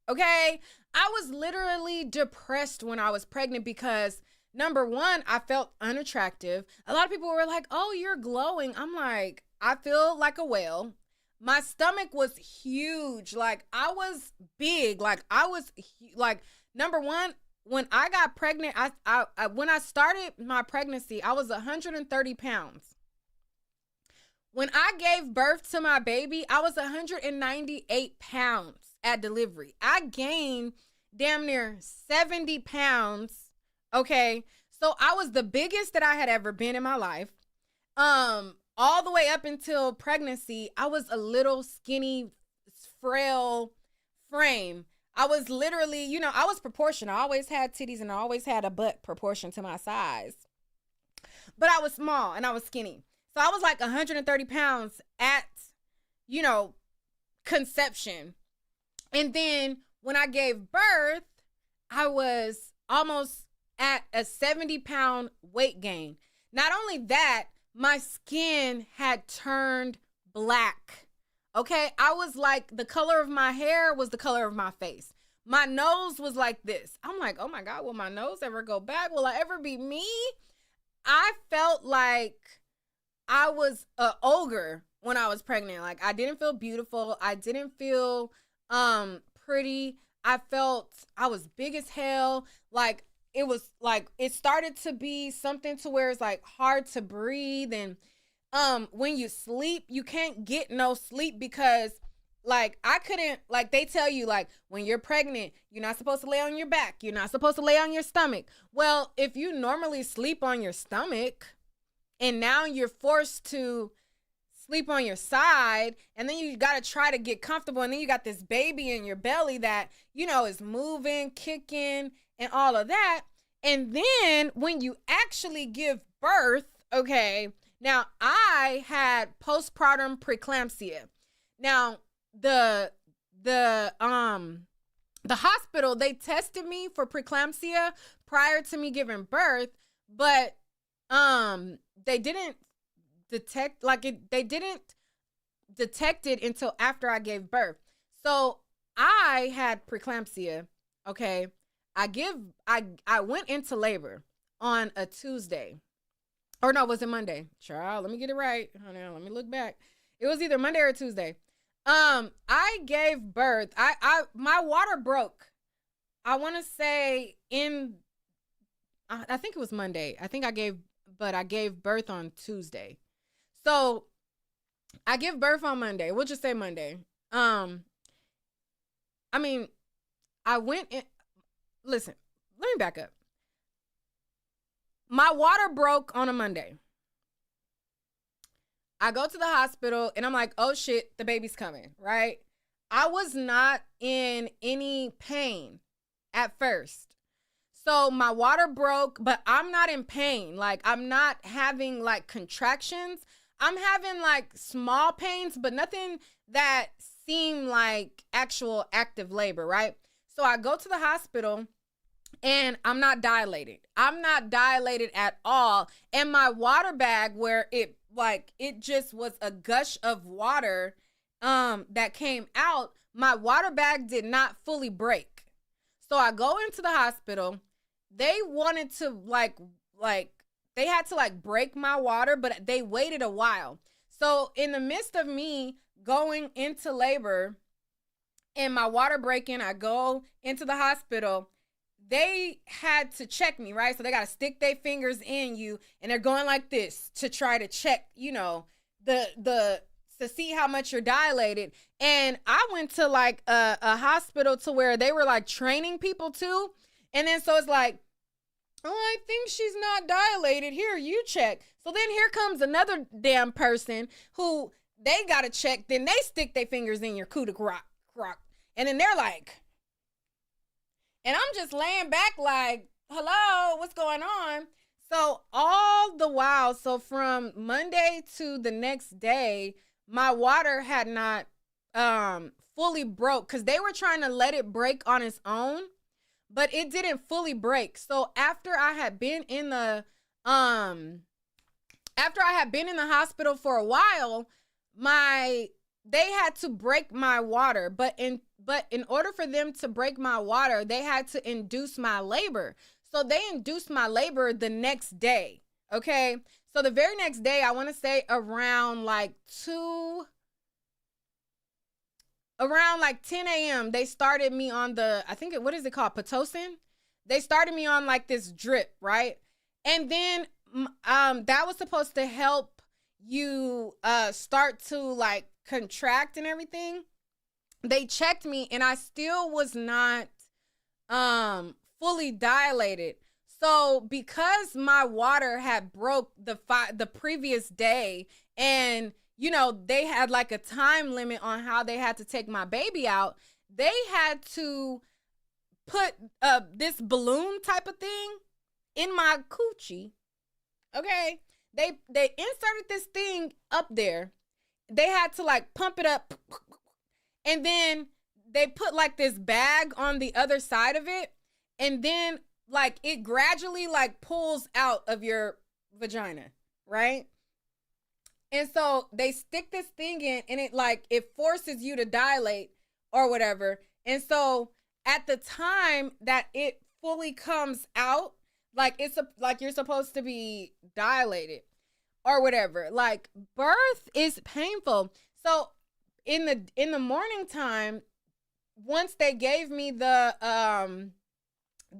Okay? I was literally depressed when I was pregnant because, number one, I felt unattractive. A lot of people were like, oh, you're glowing. I'm like, I feel like a whale. My stomach was huge. Like, I was big. Like, number one, when I got pregnant, when I started my pregnancy, I was 130 pounds. When I gave birth to my baby, I was 198 pounds at delivery. I gained damn near 70 pounds. Okay, so I was the biggest that I had ever been in my life. All the way up until pregnancy, I was a little skinny, frail frame. I was literally, you know, I was proportional. I always had titties and I always had a butt proportion to my size. But I was small and I was skinny. So I was like 130 pounds at, you know, conception. And then when I gave birth, I was almost at a 70-pound weight gain. Not only that, my skin had turned black. Okay, I was like, the color of my hair was the color of my face. My nose was like this. I'm like, oh my God, will my nose ever go back? Will I ever be me? I felt like I was an ogre when I was pregnant. Like, I didn't feel beautiful. I didn't feel pretty. I felt I was big as hell. Like, it was like, it started to be something to where it's like hard to breathe. And when you sleep, you can't get no sleep because like I couldn't, like they tell you like when you're pregnant, you're not supposed to lay on your back. You're not supposed to lay on your stomach. Well, if you normally sleep on your stomach and now you're forced to sleep on your side and then you got to try to get comfortable and then you got this baby in your belly that, you know, is moving, kicking and all of that. And then when you actually give birth, okay, now I had postpartum preeclampsia. Now the hospital, they tested me for preeclampsia prior to me giving birth, but they didn't detect they didn't detect it until after I gave birth. So I had preeclampsia, okay? I went into labor on a Tuesday. Or no, was it Monday? Child, let me get it right. Hold on, let me look back. It was either Monday or Tuesday. I gave birth. My water broke. I want to say I think it was Monday. I gave birth on Tuesday. So I give birth on Monday. We'll just say Monday. I mean, I went in. Listen, let me back up. My water broke on a Monday. I go to the hospital and I'm like, oh shit, the baby's coming, right? I was not in any pain at first. So my water broke, but I'm not in pain. Like, I'm not having like contractions. I'm having like small pains, but nothing that seemed like actual active labor, right? So I go to the hospital and I'm not dilated. I'm not dilated at all. And my water bag, where it just was a gush of water that came out, my water bag did not fully break. So I go into the hospital. They wanted to they had to break my water, but they waited a while. So in the midst of me going into labor and my water breaking, I go into the hospital. They had to check me, right? So they got to stick their fingers in you and they're going like this to try to check, you know, to see how much you're dilated. And I went to a hospital to where they were training people too. And then so it's like, oh, I think she's not dilated. Here, you check. So then here comes another damn person who they got to check. Then they stick their fingers in your coup de croc. And then they're like, and I'm just laying back like, hello, what's going on? So all the while, so from Monday to the next day, my water had not fully broke because they were trying to let it break on its own, but it didn't fully break. So after I had been in the hospital for a while, they had to break my water, but in order for them to break my water, they had to induce my labor. So they induced my labor the next day. Okay. So the very next day, I want to say around 10 a.m., they started me on what is it called? Pitocin. They started me on this drip, right? And then that was supposed to help you start to contract and everything. They checked me and I still was not fully dilated. So because my water had broke the previous day, and you know they had a time limit on how they had to take my baby out, they had to put this balloon type of thing in my coochie. Okay, they inserted this thing up there. They had to like pump it up, and then they put like this bag on the other side of it, and then like it gradually like pulls out of your vagina, right? And so they stick this thing in, and it forces you to dilate or whatever. And so at the time that it fully comes out, like you're supposed to be dilated or whatever. Like birth is painful. So in the morning time, once they gave me the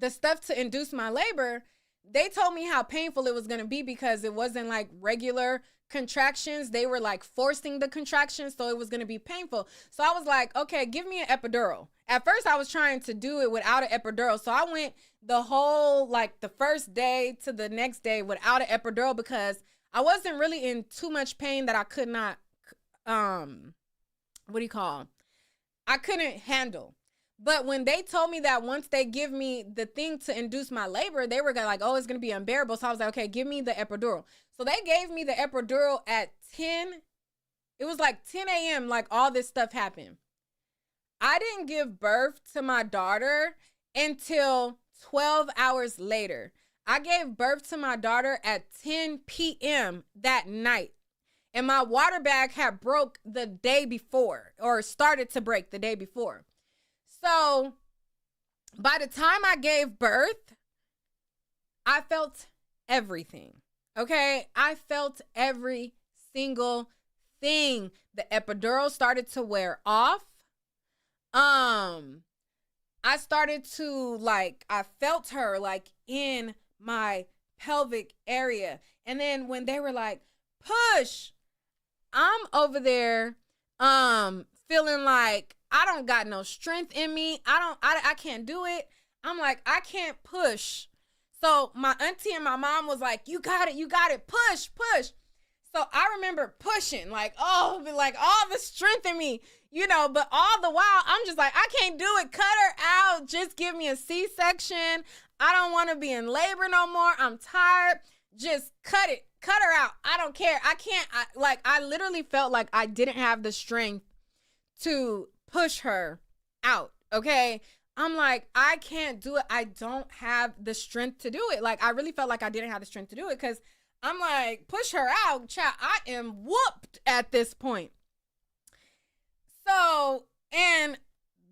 stuff to induce my labor, they told me how painful it was going to be because it wasn't like regular contractions. They were like forcing the contractions, so it was going to be painful. So I was like, okay, give me an epidural. At first I was trying to do it without an epidural. So I went the whole, like the first day to the next day without an epidural because I wasn't really in too much pain that I could not, I couldn't handle. But when they told me that once they give me the thing to induce my labor, they were like, oh, it's going to be unbearable. So I was like, okay, give me the epidural. So they gave me the epidural at 10. It was like 10 a.m. Like all this stuff happened. I didn't give birth to my daughter until 12 hours later. I gave birth to my daughter at 10 p.m. that night. And my water bag had broke the day before, or started to break the day before. So by the time I gave birth, I felt everything. Okay? I felt every single thing. The epidural started to wear off. I started to I felt her like in my pelvic area. And then when they were like, push, I'm over there feeling like I don't got no strength in me. I can't do it. I'm like, I can't push. So my auntie and my mom was like, you got it, push. So I remember pushing, like all the strength in me, but all the while I'm just like, I can't do it. Cut her out. Just give me a C-section. I don't want to be in labor no more. I'm tired. Just cut it. Cut her out. I don't care. I can't. I literally felt like I didn't have the strength to push her out. Okay. I'm like, I can't do it. I don't have the strength to do it. Like, I really felt like I didn't have the strength to do it because I'm like, push her out, child. I am whooped at this point. So, and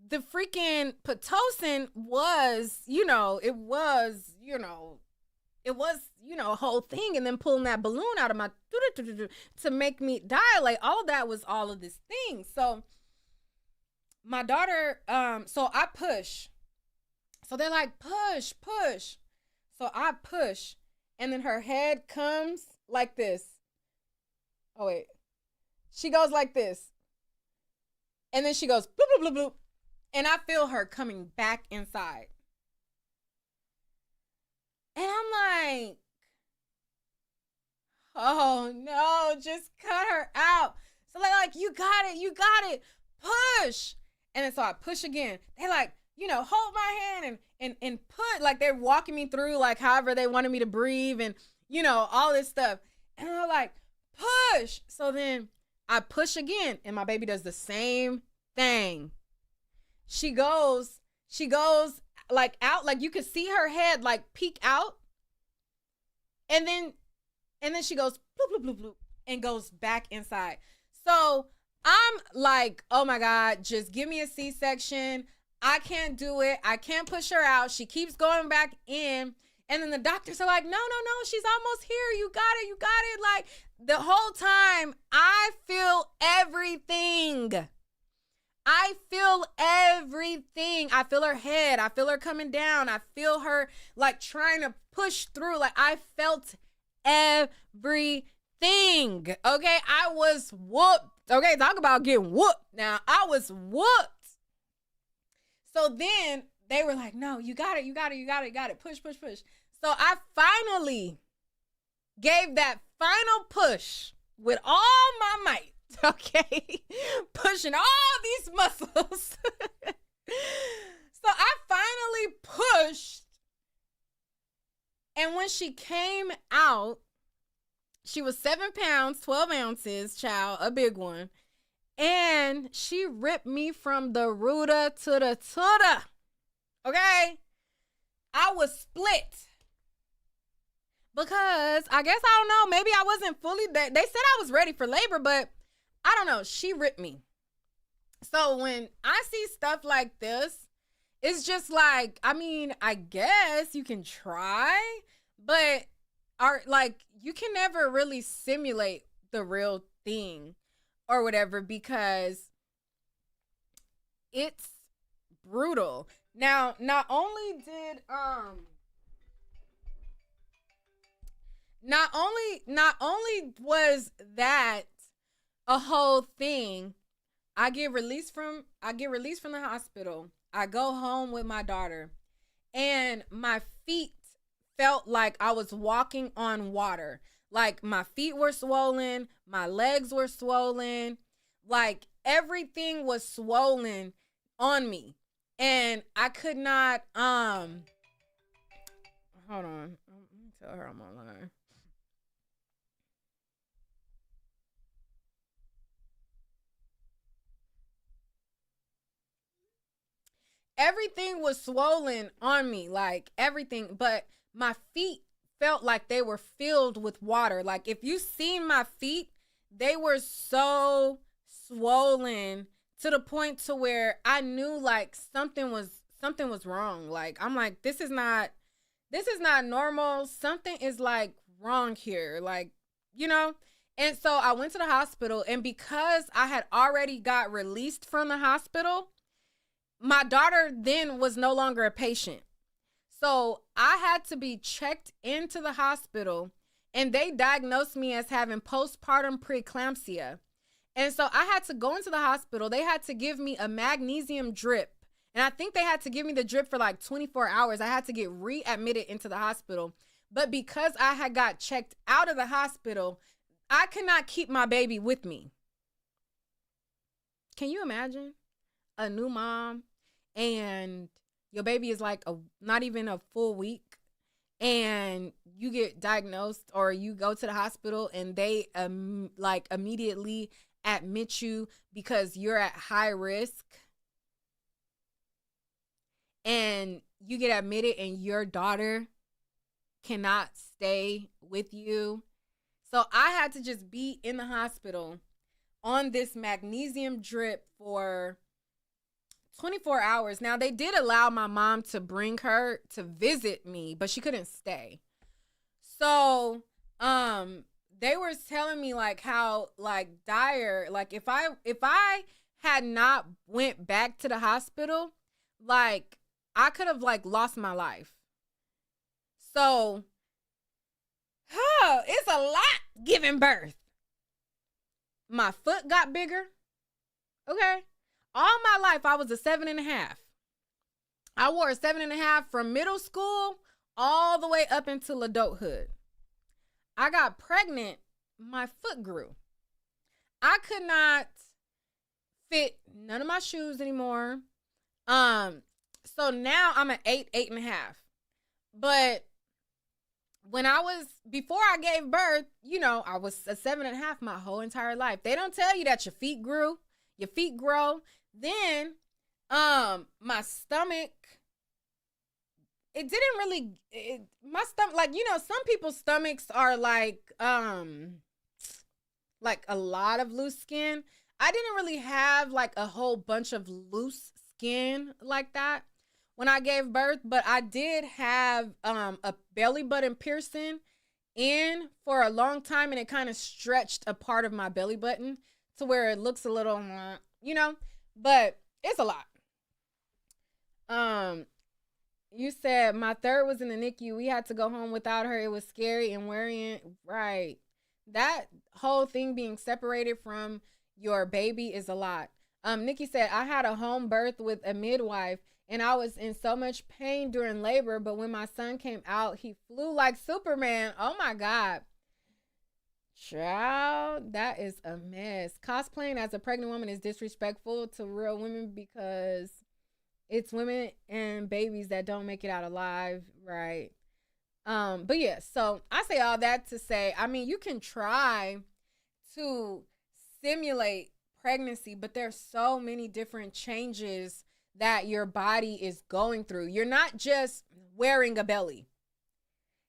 the freaking Pitocin was, a whole thing. And then pulling that balloon out of my to make me dilate. All of that was all of this thing. So my daughter, so I push. So they're like, push. So I push. And then her head comes like this. Oh, wait. She goes like this. And then she goes, bloop, bloop, bloop, bloop. And I feel her coming back inside. And I'm like, oh, no, just cut her out. So they're like, you got it, push. And then so I push again. They like, hold my hand and put, like they're walking me through like however they wanted me to breathe and, all this stuff. And they're like, push. So then I push again and my baby does the same thing. She goes like out, like you could see her head like peek out. And then she goes bloop, bloop, bloop, bloop, and goes back inside. So I'm like, oh my God, just give me a C-section. I can't do it. I can't push her out. She keeps going back in. And then the doctors are like, no, she's almost here. You got it. Like the whole time I feel everything. I feel her head. I feel her coming down. I feel her like trying to push through. Like I felt everything. Okay. I was whooped. Okay. Talk about getting whooped. Now I was whooped. So then they were like, no, you got it. Push. So I finally gave that final push with all my might. Okay. Pushing all these muscles. So I finally pushed. And when she came out, she was 7 pounds, 12 ounces, child, a big one. And she ripped me from the rooter to the tutor. Okay? I was split. Because I guess, I don't know, maybe I wasn't fully, they said I was ready for labor, but I don't know, she ripped me. So when I see stuff like this, it's just like, I mean, I guess you can try, but you can never really simulate the real thing or whatever, because it's brutal. Now, not only was that a whole thing, I get released from the hospital. I go home with my daughter, and my feet felt like I was walking on water. Like my feet were swollen, my legs were swollen, like everything was swollen on me. And I could not hold on. Let me tell her I'm online. Everything was swollen on me, like everything, but my feet felt like they were filled with water. Like if you seen my feet, they were so swollen to the point to where I knew like something was wrong. Like I'm like, this is not normal. Something is like wrong here. Like, you know? And so I went to the hospital, and because I had already got released from the hospital, my daughter then was no longer a patient. So I had to be checked into the hospital, and they diagnosed me as having postpartum preeclampsia. And so I had to go into the hospital. They had to give me a magnesium drip. And I think they had to give me the drip for like 24 hours. I had to get readmitted into the hospital. But because I had got checked out of the hospital, I could not keep my baby with me. Can you imagine? A new mom, and your baby is like not even a full week, and you get diagnosed, or you go to the hospital, and they like immediately admit you because you're at high risk, and you get admitted and your daughter cannot stay with you. So I had to just be in the hospital on this magnesium drip for 24 hours. Now, they did allow my mom to bring her to visit me, but she couldn't stay. So, they were telling me like how like dire, like if I had not went back to the hospital, like I could have like lost my life. So, it's a lot giving birth. My foot got bigger. Okay. All my life, I was a 7.5. I wore a 7.5 from middle school all the way up until adulthood. I got pregnant. My foot grew. I could not fit none of my shoes anymore. So now I'm an 8.5. But before I gave birth, you know, I was a 7.5 my whole entire life. They don't tell you that your feet grew. Your feet grow. Then, my stomach, it didn't really, my stomach, like, you know, some people's stomachs are like a lot of loose skin. I didn't really have like a whole bunch of loose skin like that when I gave birth, but I did have a belly button piercing in for a long time, and it kind of stretched a part of my belly button to where it looks a little, you know, but it's a lot. You said my third was in the NICU. We had to go home without her. It was scary and worrying. Right. That whole thing being separated from your baby is a lot. Nikki said, I had a home birth with a midwife, and I was in so much pain during labor, but when my son came out, he flew like Superman. Oh my God. Child, that is a mess. Cosplaying as a pregnant woman is disrespectful to real women because It's women and babies that don't make it out alive, right? But yeah, so I say all that to say, I mean, you can try to simulate pregnancy, but there's so many different changes that your body is going through. You're not just wearing a belly.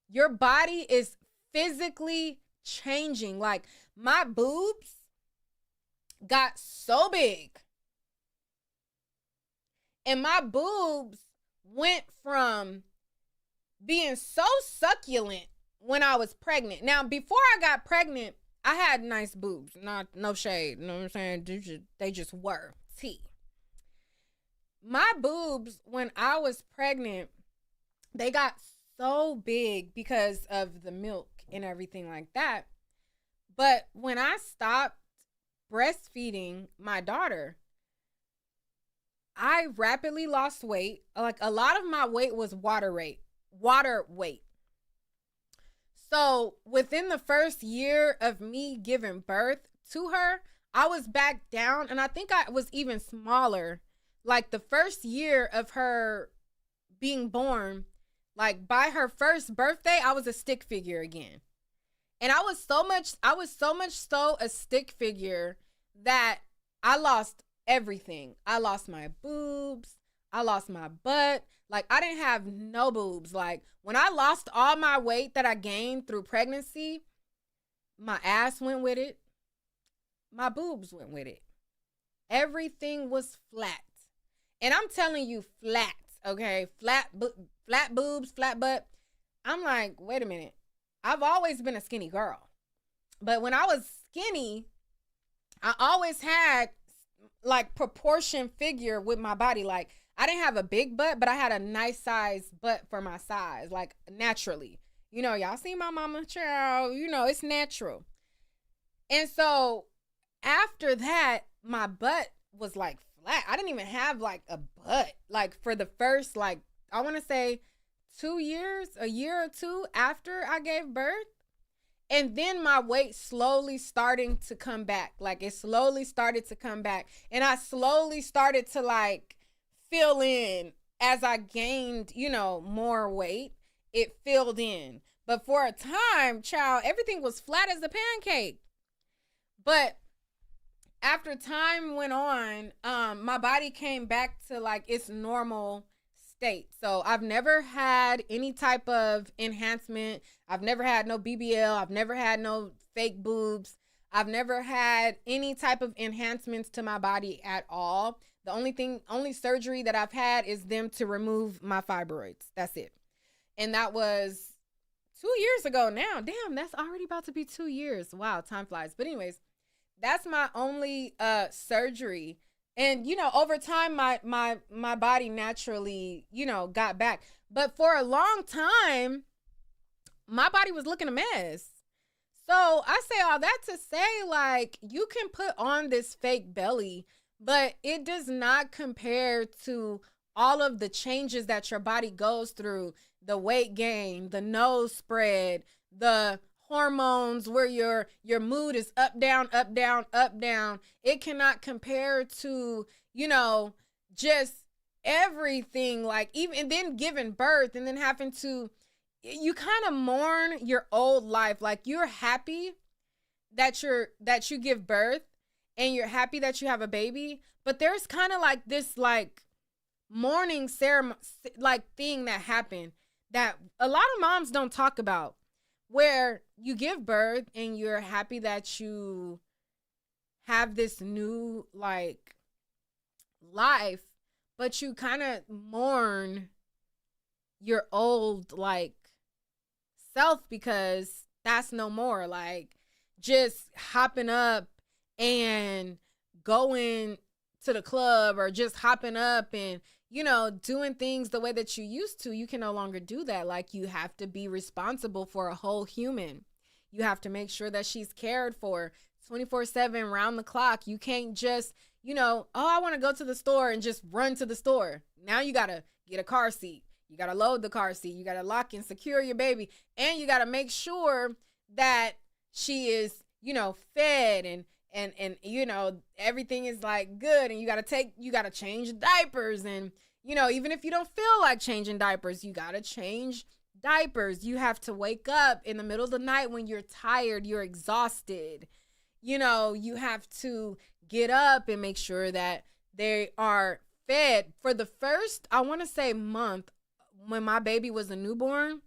Your body is physically changing. Like, my boobs got so big, and my boobs went from being so succulent when I was pregnant. Now, before I got pregnant, I had nice boobs. No shade. You know what I'm saying? They just were. T. My boobs, when I was pregnant, they got so big because of the milk and everything like that. But when I stopped breastfeeding my daughter, I rapidly lost weight. Like, a lot of my weight was water weight. So within the first year of me giving birth to her, I was back down, and I think I was even smaller. Like, the first year of her being born, like, by her first birthday, I was a stick figure again. And I was so much so a stick figure that I lost everything. I lost my boobs. I lost my butt. Like, I didn't have no boobs. Like, when I lost all my weight that I gained through pregnancy, my ass went with it. My boobs went with it. Everything was flat. And I'm telling you, flat, okay? Flat boobs, flat butt. I'm like, wait a minute. I've always been a skinny girl. But when I was skinny, I always had, like, proportion figure with my body. Like, I didn't have a big butt, but I had a nice size butt for my size, like, naturally. You know, y'all see my mama, child, you know, it's natural. And so after that, my butt was, like, flat. I didn't even have, like, a butt, like, for the first, like, I want to say 2 years, a year or two after I gave birth. And then my weight slowly starting to come back. Like, it slowly started to come back. And I slowly started to, like, fill in as I gained, you know, more weight. It filled in. But for a time, child, everything was flat as a pancake. But after time went on, my body came back to, like, its normal state. So I've never had any type of enhancement. I've never had no BBL. I've never had no fake boobs. I've never had any type of enhancements to my body at all. The only surgery that I've had is them to remove my fibroids. That's it. And that was 2 years ago now. Damn, that's already about to be 2 years. Wow, time flies. But anyways, that's my only surgery. And, you know, over time, my body naturally, you know, got back. But for a long time, my body was looking a mess. So I say all that to say, like, you can put on this fake belly, but it does not compare to all of the changes that your body goes through. The weight gain, the nose spread, the hormones where your mood is up, down, up, down, up, down. It cannot compare to, you know, just everything. Like, even, and then giving birth and then having to, you kind of mourn your old life. Like, you're happy that you give birth and you're happy that you have a baby, but there's kind of like this, like, mourning ceremony, like, thing that happened that a lot of moms don't talk about, where you give birth and you're happy that you have this new, like, life, but you kind of mourn your old, like, self, because that's no more. Like, just hopping up and going to the club, or just hopping up and, you know, doing things the way that you used to, you can no longer do that. Like, you have to be responsible for a whole human. You have to make sure that she's cared for 24/7, round the clock. You can't just, you know, oh, I want to go to the store and just run to the store. Now you got to get a car seat. You got to load the car seat. You got to lock and secure your baby. And you got to make sure that she is, you know, fed and you know, everything is, like, good. And you got to change diapers, and, You know, even if you don't feel like changing diapers, you got to change diapers. You have to wake up in the middle of the night when you're tired, you're exhausted. You know, you have to get up and make sure that they are fed. For the first, I want to say, month when my baby was a newborn,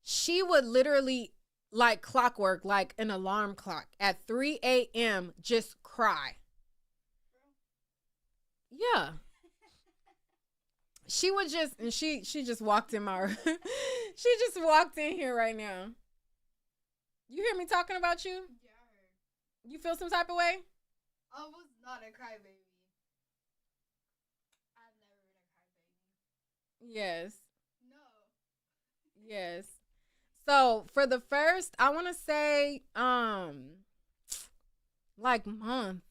she would literally, like clockwork, like an alarm clock, at 3 a.m. just cry. Yeah. She would just, and she just walked in my, she just walked in here right now. You hear me talking about you? Yeah, I heard. You feel some type of way? I was not a crybaby. I've never been a crybaby. Yes. No. Yes. So for the first, I want to say, like month,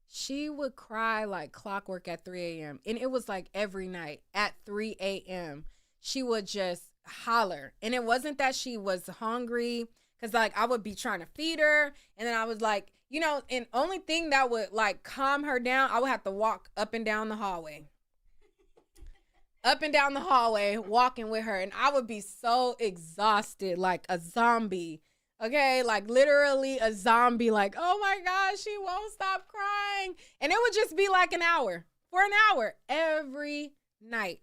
she would cry like clockwork at 3 a.m. And it was like every night at 3 a.m. She would just holler. And it wasn't that she was hungry, because like I would be trying to feed her. And then I was like, you know, and only thing that would like calm her down, I would have to walk up and down the hallway. Up and down the hallway, walking with her. And I would be so exhausted, like a zombie. Okay, like literally a zombie, like, oh my gosh, she won't stop crying. And it would just be like an hour, for an hour, every night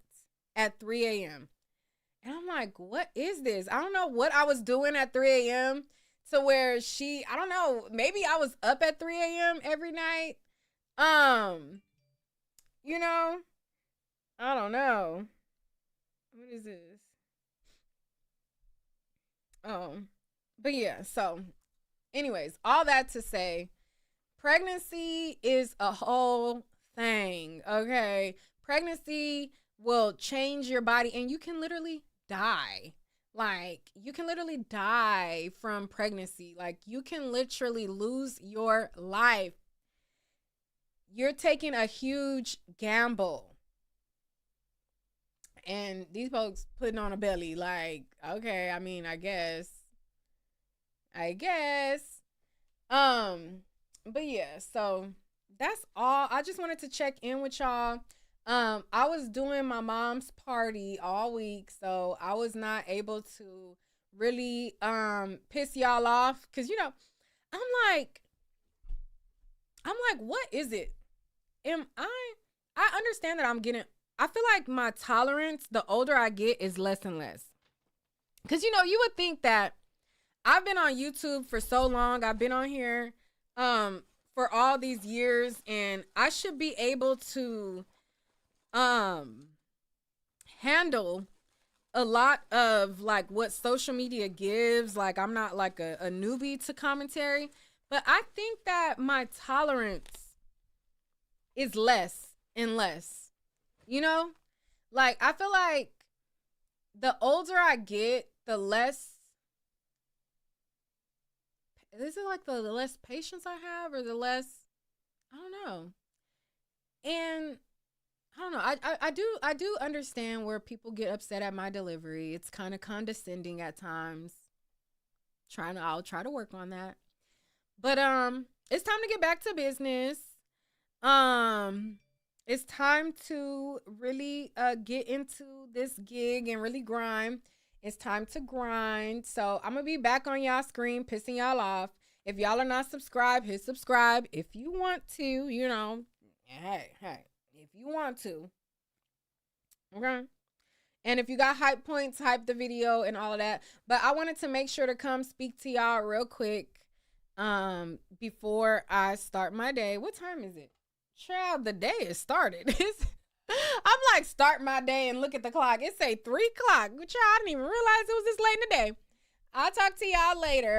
at 3 a.m. And I'm like, what is this? I don't know what I was doing at 3 a.m. to where I don't know, maybe I was up at 3 a.m. every night. You know, I don't know. What is this? But yeah, so anyways, all that to say, pregnancy is a whole thing, okay? Pregnancy will change your body, and you can literally die. Like, you can literally die from pregnancy. Like, you can literally lose your life. You're taking a huge gamble. And these folks putting on a belly, like, okay, I mean, I guess. But yeah, so that's all. I just wanted to check in with y'all. I was doing my mom's party all week, so I was not able to really piss y'all off, because you know, I'm like, what is it? I understand that I feel like my tolerance, the older I get, is less and less. Because you know, you would think that I've been on YouTube for so long. I've been on here for all these years, and I should be able to handle a lot of like what social media gives. Like, I'm not like a newbie to commentary, but I think that my tolerance is less and less. You know? Like, I feel like the older I get, the less, is it like the less patience I have, or the less, I don't know. And I don't know. I do understand where people get upset at my delivery. It's kind of condescending at times. I'll try to work on that. But it's time to get back to business. It's time to really get into this gig and really grind. It's time to grind. So I'm going to be back on y'all screen, pissing y'all off. If y'all are not subscribed, hit subscribe. If you want to, you know, hey, if you want to. Okay. And if you got hype points, hype the video and all of that. But I wanted to make sure to come speak to y'all real quick before I start my day. What time is it? Child, the day is started. I'm like, start my day and look at the clock. It say 3 o'clock. Child, I didn't even realize it was this late in the day. I'll talk to y'all later.